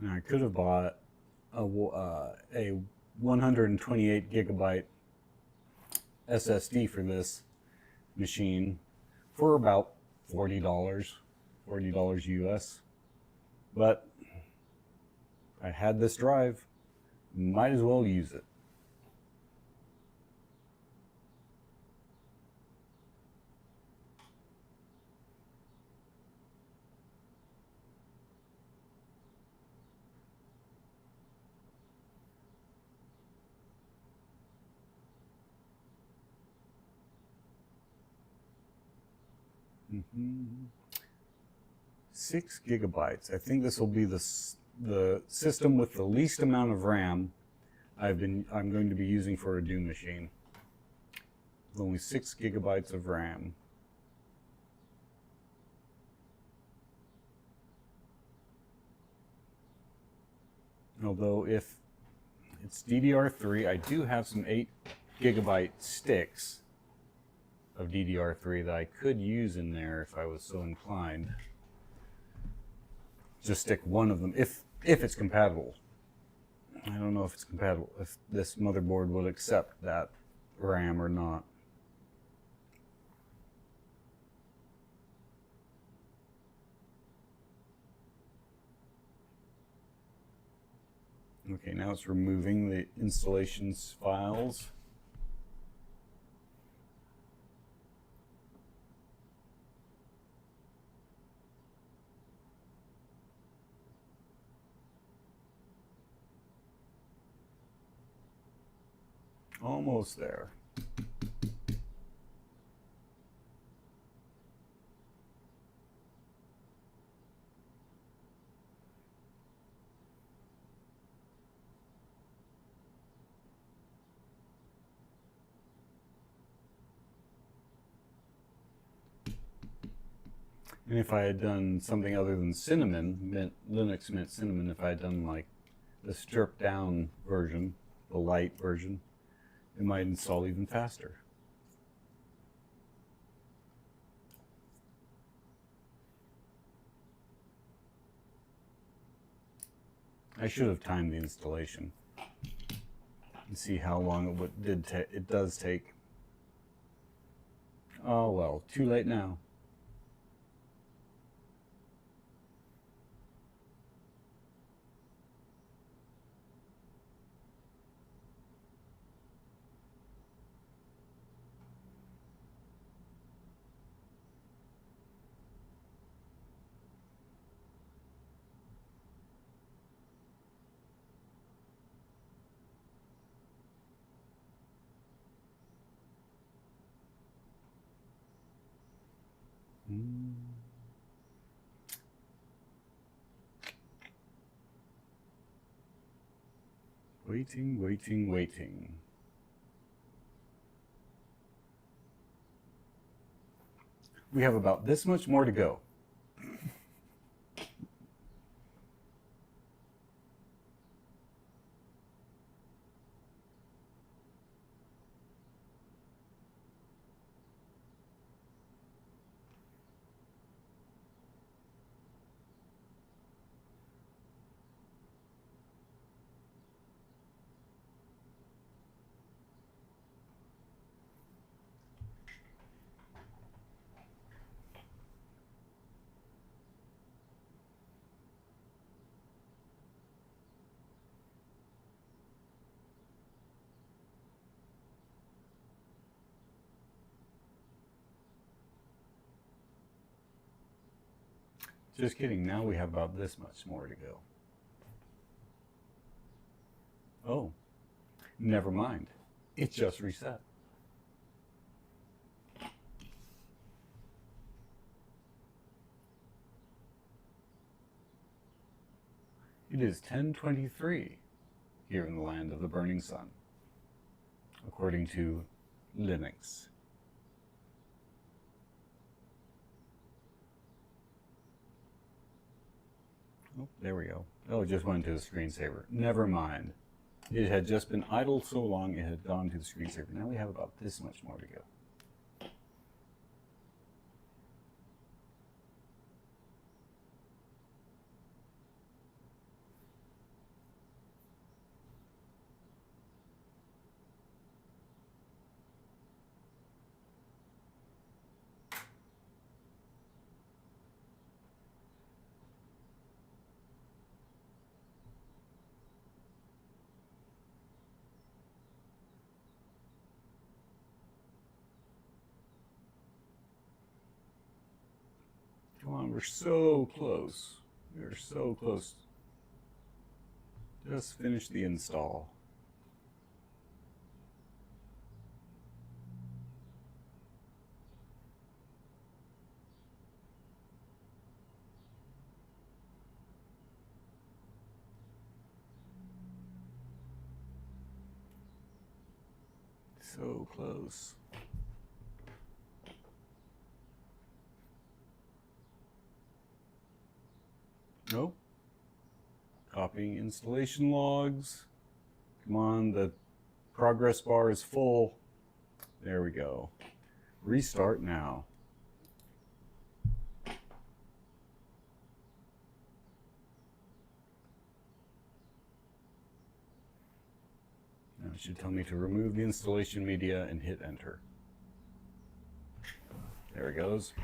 Now I could have bought a 128 gigabyte SSD for this machine for about $40 US. But I had this drive, might as well use it. Mm-hmm. 6 gigabytes. I think this will be the system with the least amount of RAM I'm going to be using for a Doom machine. With only 6 gigabytes of RAM. Although if it's DDR3, I do have some 8 gigabyte sticks of DDR3 that I could use in there if I was so inclined. Just stick one of them if it's compatible. I don't know if it's compatible, if this motherboard will accept that RAM or not. Okay, now it's removing the installations files. Almost there. And if I had done something other than Cinnamon, Linux Mint Cinnamon, if I had done like the stripped down version, the light version, it might install even faster. I should have timed the installation and see how long it does take. Oh well, too late now. Waiting, waiting, waiting. We have about this much more to go. Just kidding, now we have about this much more to go. Oh, never mind. It just reset. It is 10:23 here in the land of the burning sun, according to Linux. Oh, there we go. Oh, it just went to the screensaver. Never mind. It had just been idle so long it had gone to the screensaver. Now we have about this much more to go. Come on, we're so close. We're so close. Just finish the install. So close. Nope. Copying installation logs. Come on, the progress bar is full. There we go. Restart now. Now it should tell me to remove the installation media and hit enter. There it goes.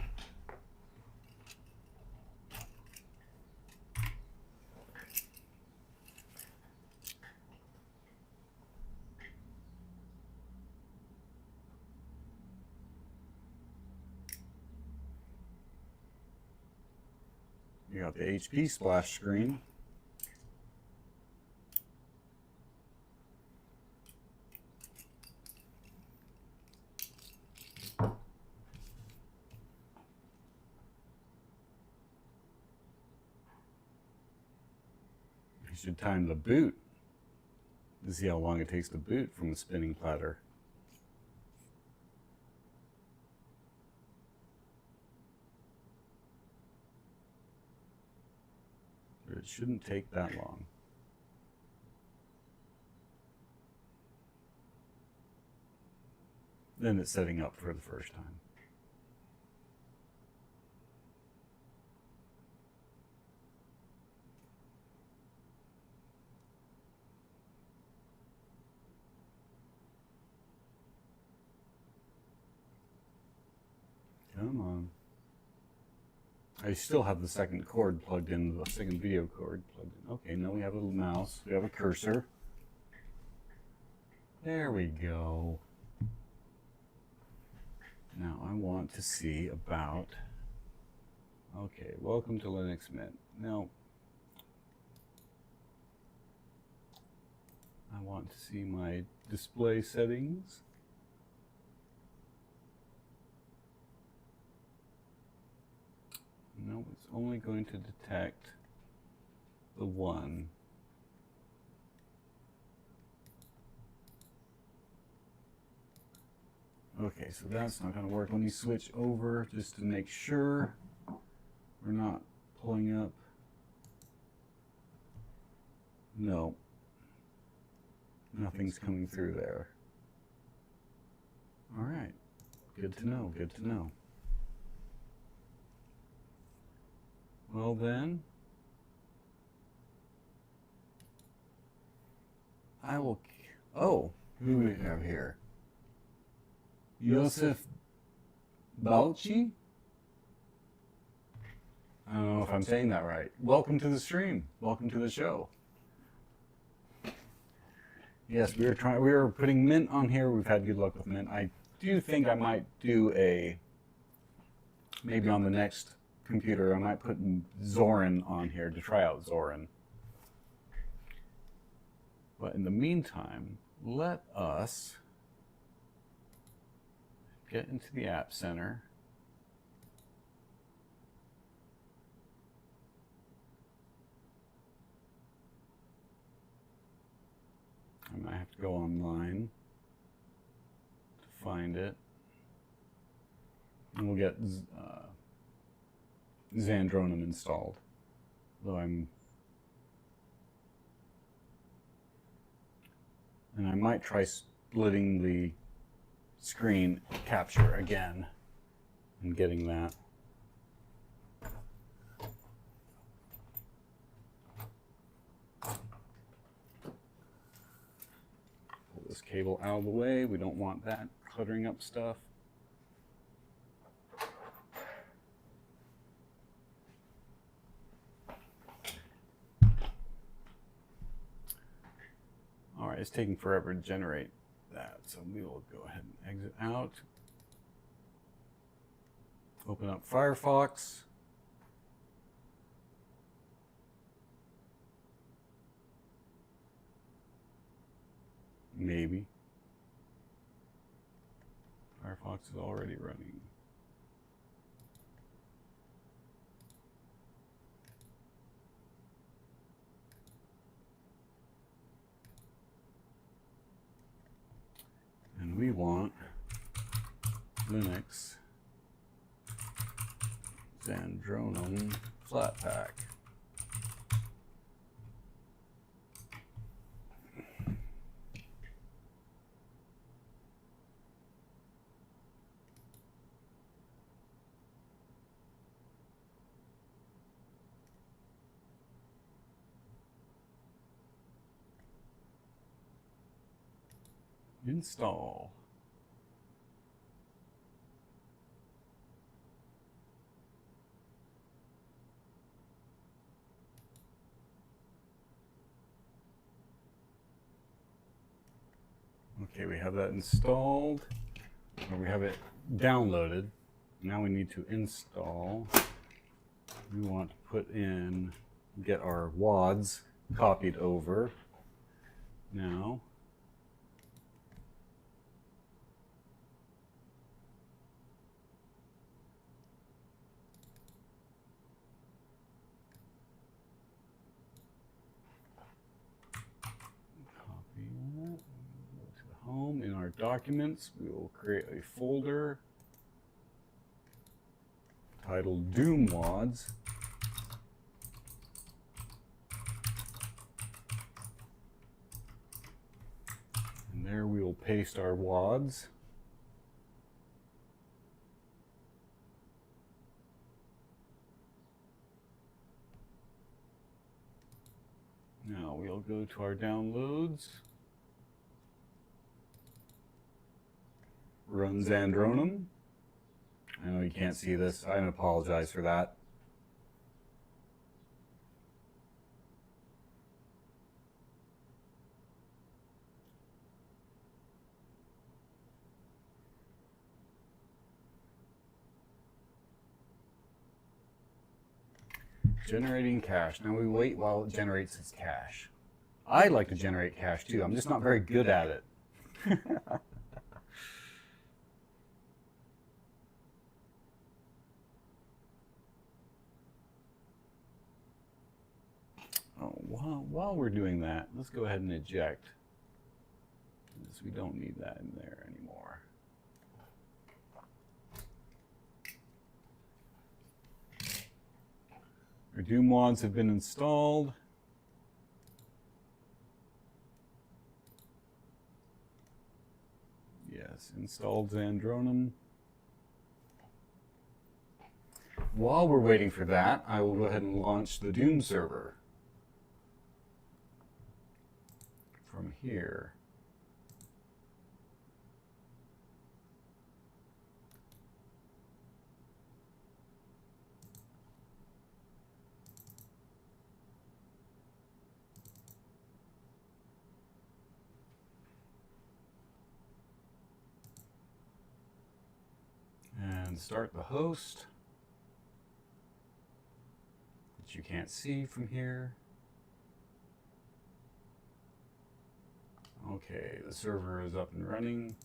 You got the HP splash screen. You should time the boot to see how long it takes to boot from the spinning platter. But it shouldn't take that long. Then it's setting up for the first time. Come on. I still have the second cord plugged in, the second video cord plugged in. Okay, now we have a little mouse. We have a cursor. There we go. Now I want to see about, okay, welcome to Linux Mint. Now, I want to see my display settings. No, it's only going to detect the one. Okay, so that's not going to work. Let me switch over just to make sure we're not pulling up. No, nothing's coming through there. All right, good to know, good to know. Well then, I will, oh, who do we have here? Yosef Balchi? I don't know if I'm saying that right. Welcome to the stream. Welcome to the show. Yes, we were putting Mint on here. We've had good luck with Mint. I do think I might do maybe on the next computer, I might put Zorin on here to try out Zorin. But in the meantime, let us get into the App Center. I might have to go online to find it. And we'll get Xandronum installed. Though and I might try splitting the screen capture again and getting that. Pull this cable out of the way. We don't want that cluttering up stuff. All right, it's taking forever to generate that, so we will go ahead and exit out. Open up Firefox. Maybe. Firefox is already running. And we want Linux Xandronum Flatpak. Install. Okay, we have that installed, or we have it downloaded. Now we need to install. We want to put in, get our WADs copied over. Now, home. In our documents, we will create a folder titled Doom Wads. And there we will paste our wads. Now we'll go to our downloads. Run Xandronum. I know you can't see this. I apologize for that. Generating cache. Now we wait while it generates its cache. I like to generate cache too. I'm just not very good at it. While we're doing that, let's go ahead and eject. Because we don't need that in there anymore. Our Doom mods have been installed. Yes, installed Xandronum. While we're waiting for that, I will go ahead and launch the Doom server from here. And start the host, which you can't see from here. Okay, the server is up and running.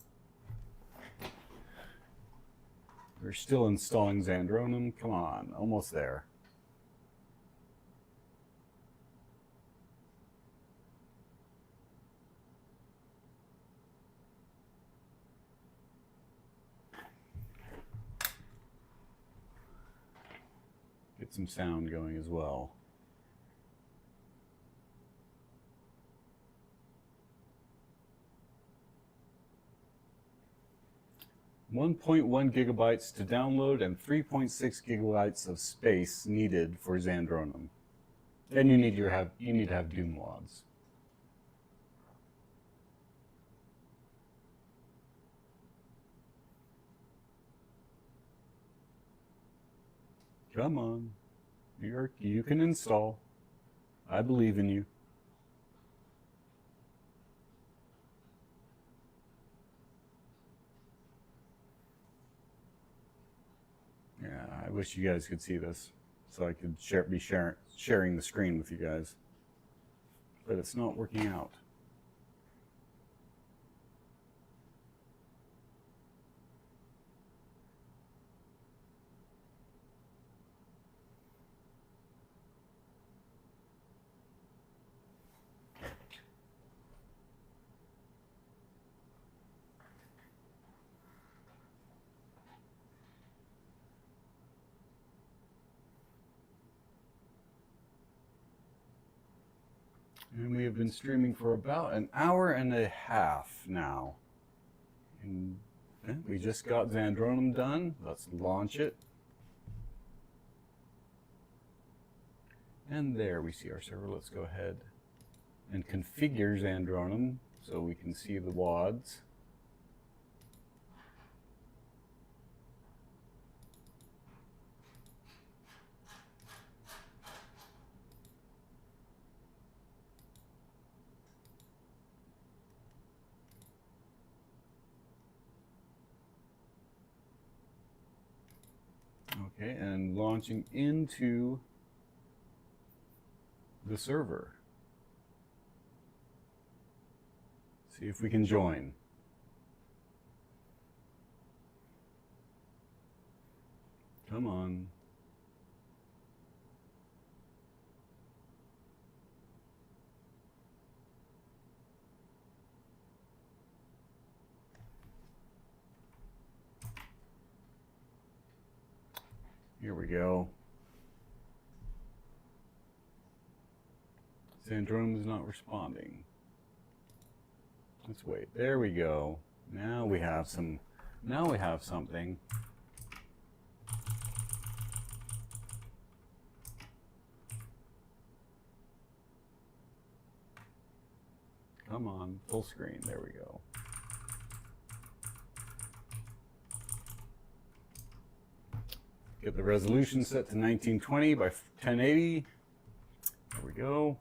We're still installing Xandronum. Come on, almost there. Get some sound going as well. $1.1 gigabytes to download and 3.6 gigabytes of space needed for Xandronum. And you need to have Doom mods. Come on, you can install. I believe in you. Yeah, I wish you guys could see this, so I could be sharing the screen with you guys. But it's not working out. And we have been streaming for about an hour and a half now. And we just got Xandronum done. Let's launch it. And there we see our server. Let's go ahead and configure Xandronum so we can see the WADs. Okay, and launching into the server. See if we can join. Come on. Here we go. Xandronum is not responding. Let's wait. There we go. Now we have something. Come on, full screen. There we go. Get the resolution set to 1920 by 1080. There we go.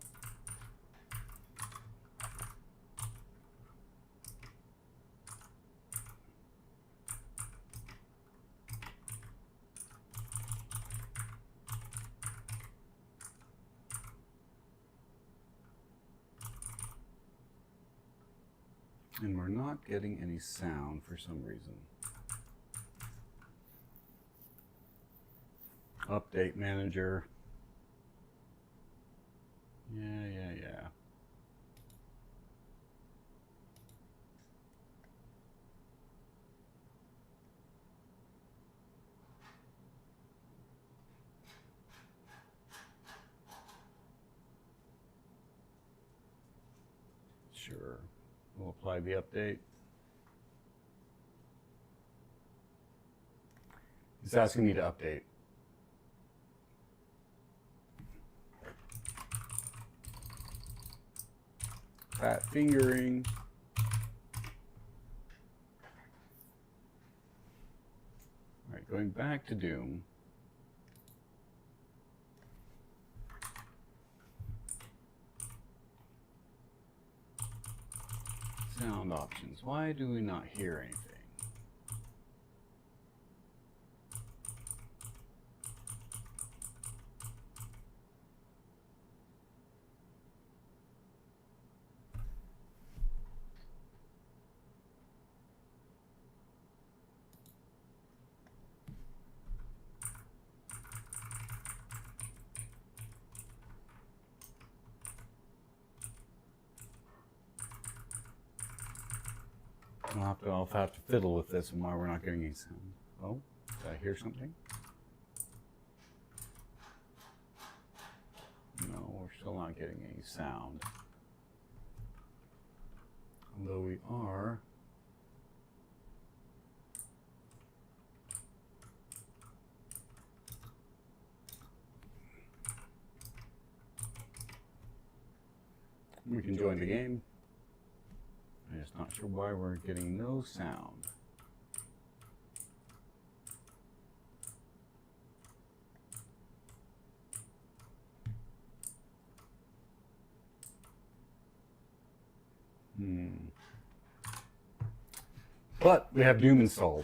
And we're not getting any sound for some reason. Update manager. Yeah. Sure. We'll apply the update. It's asking me to update. Fat fingering. All right, going back to Doom. Sound options. Why do we not hear anything? I'll have to fiddle with this and why we're not getting any sound. Oh, did I hear something? No, we're still not getting any sound. Although we are. We can join the game. I'm just not sure why we're getting no sound. But we have Doom installed.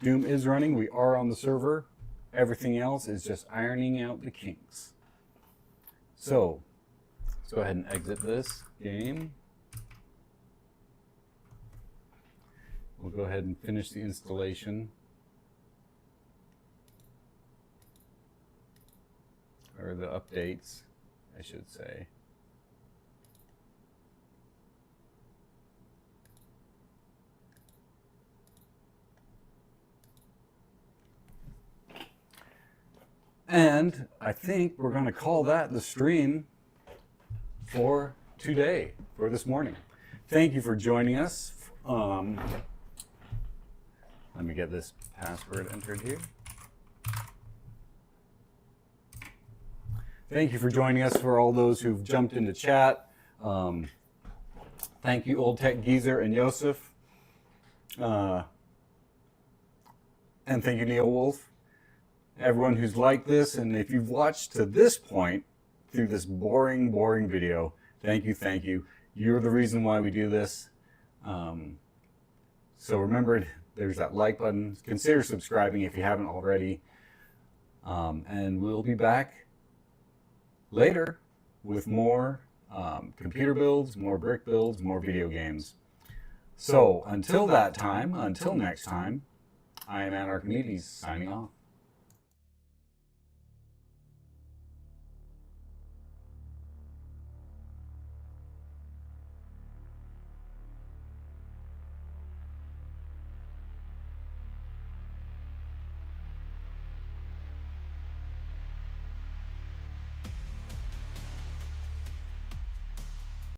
Doom is running. We are on the server. Everything else is just ironing out the kinks. So let's go ahead and exit this game. We'll go ahead and finish the installation. Or the updates, I should say. And I think we're going to call that the stream for today, for this morning. Thank you for joining us. Let me get this password entered here. Thank you for joining us, for all those who've jumped into chat. Thank you, Old Tech Geezer and Yosef. And thank you, Neil Wolf. Everyone who's liked this, and if you've watched to this point through this boring video, thank you. You're the reason why we do this. So remember, there's that like button. Consider subscribing if you haven't already. And we'll be back later with more computer builds, more brick builds, more video games. So until that time, until next time, I am Anarchimedes signing off.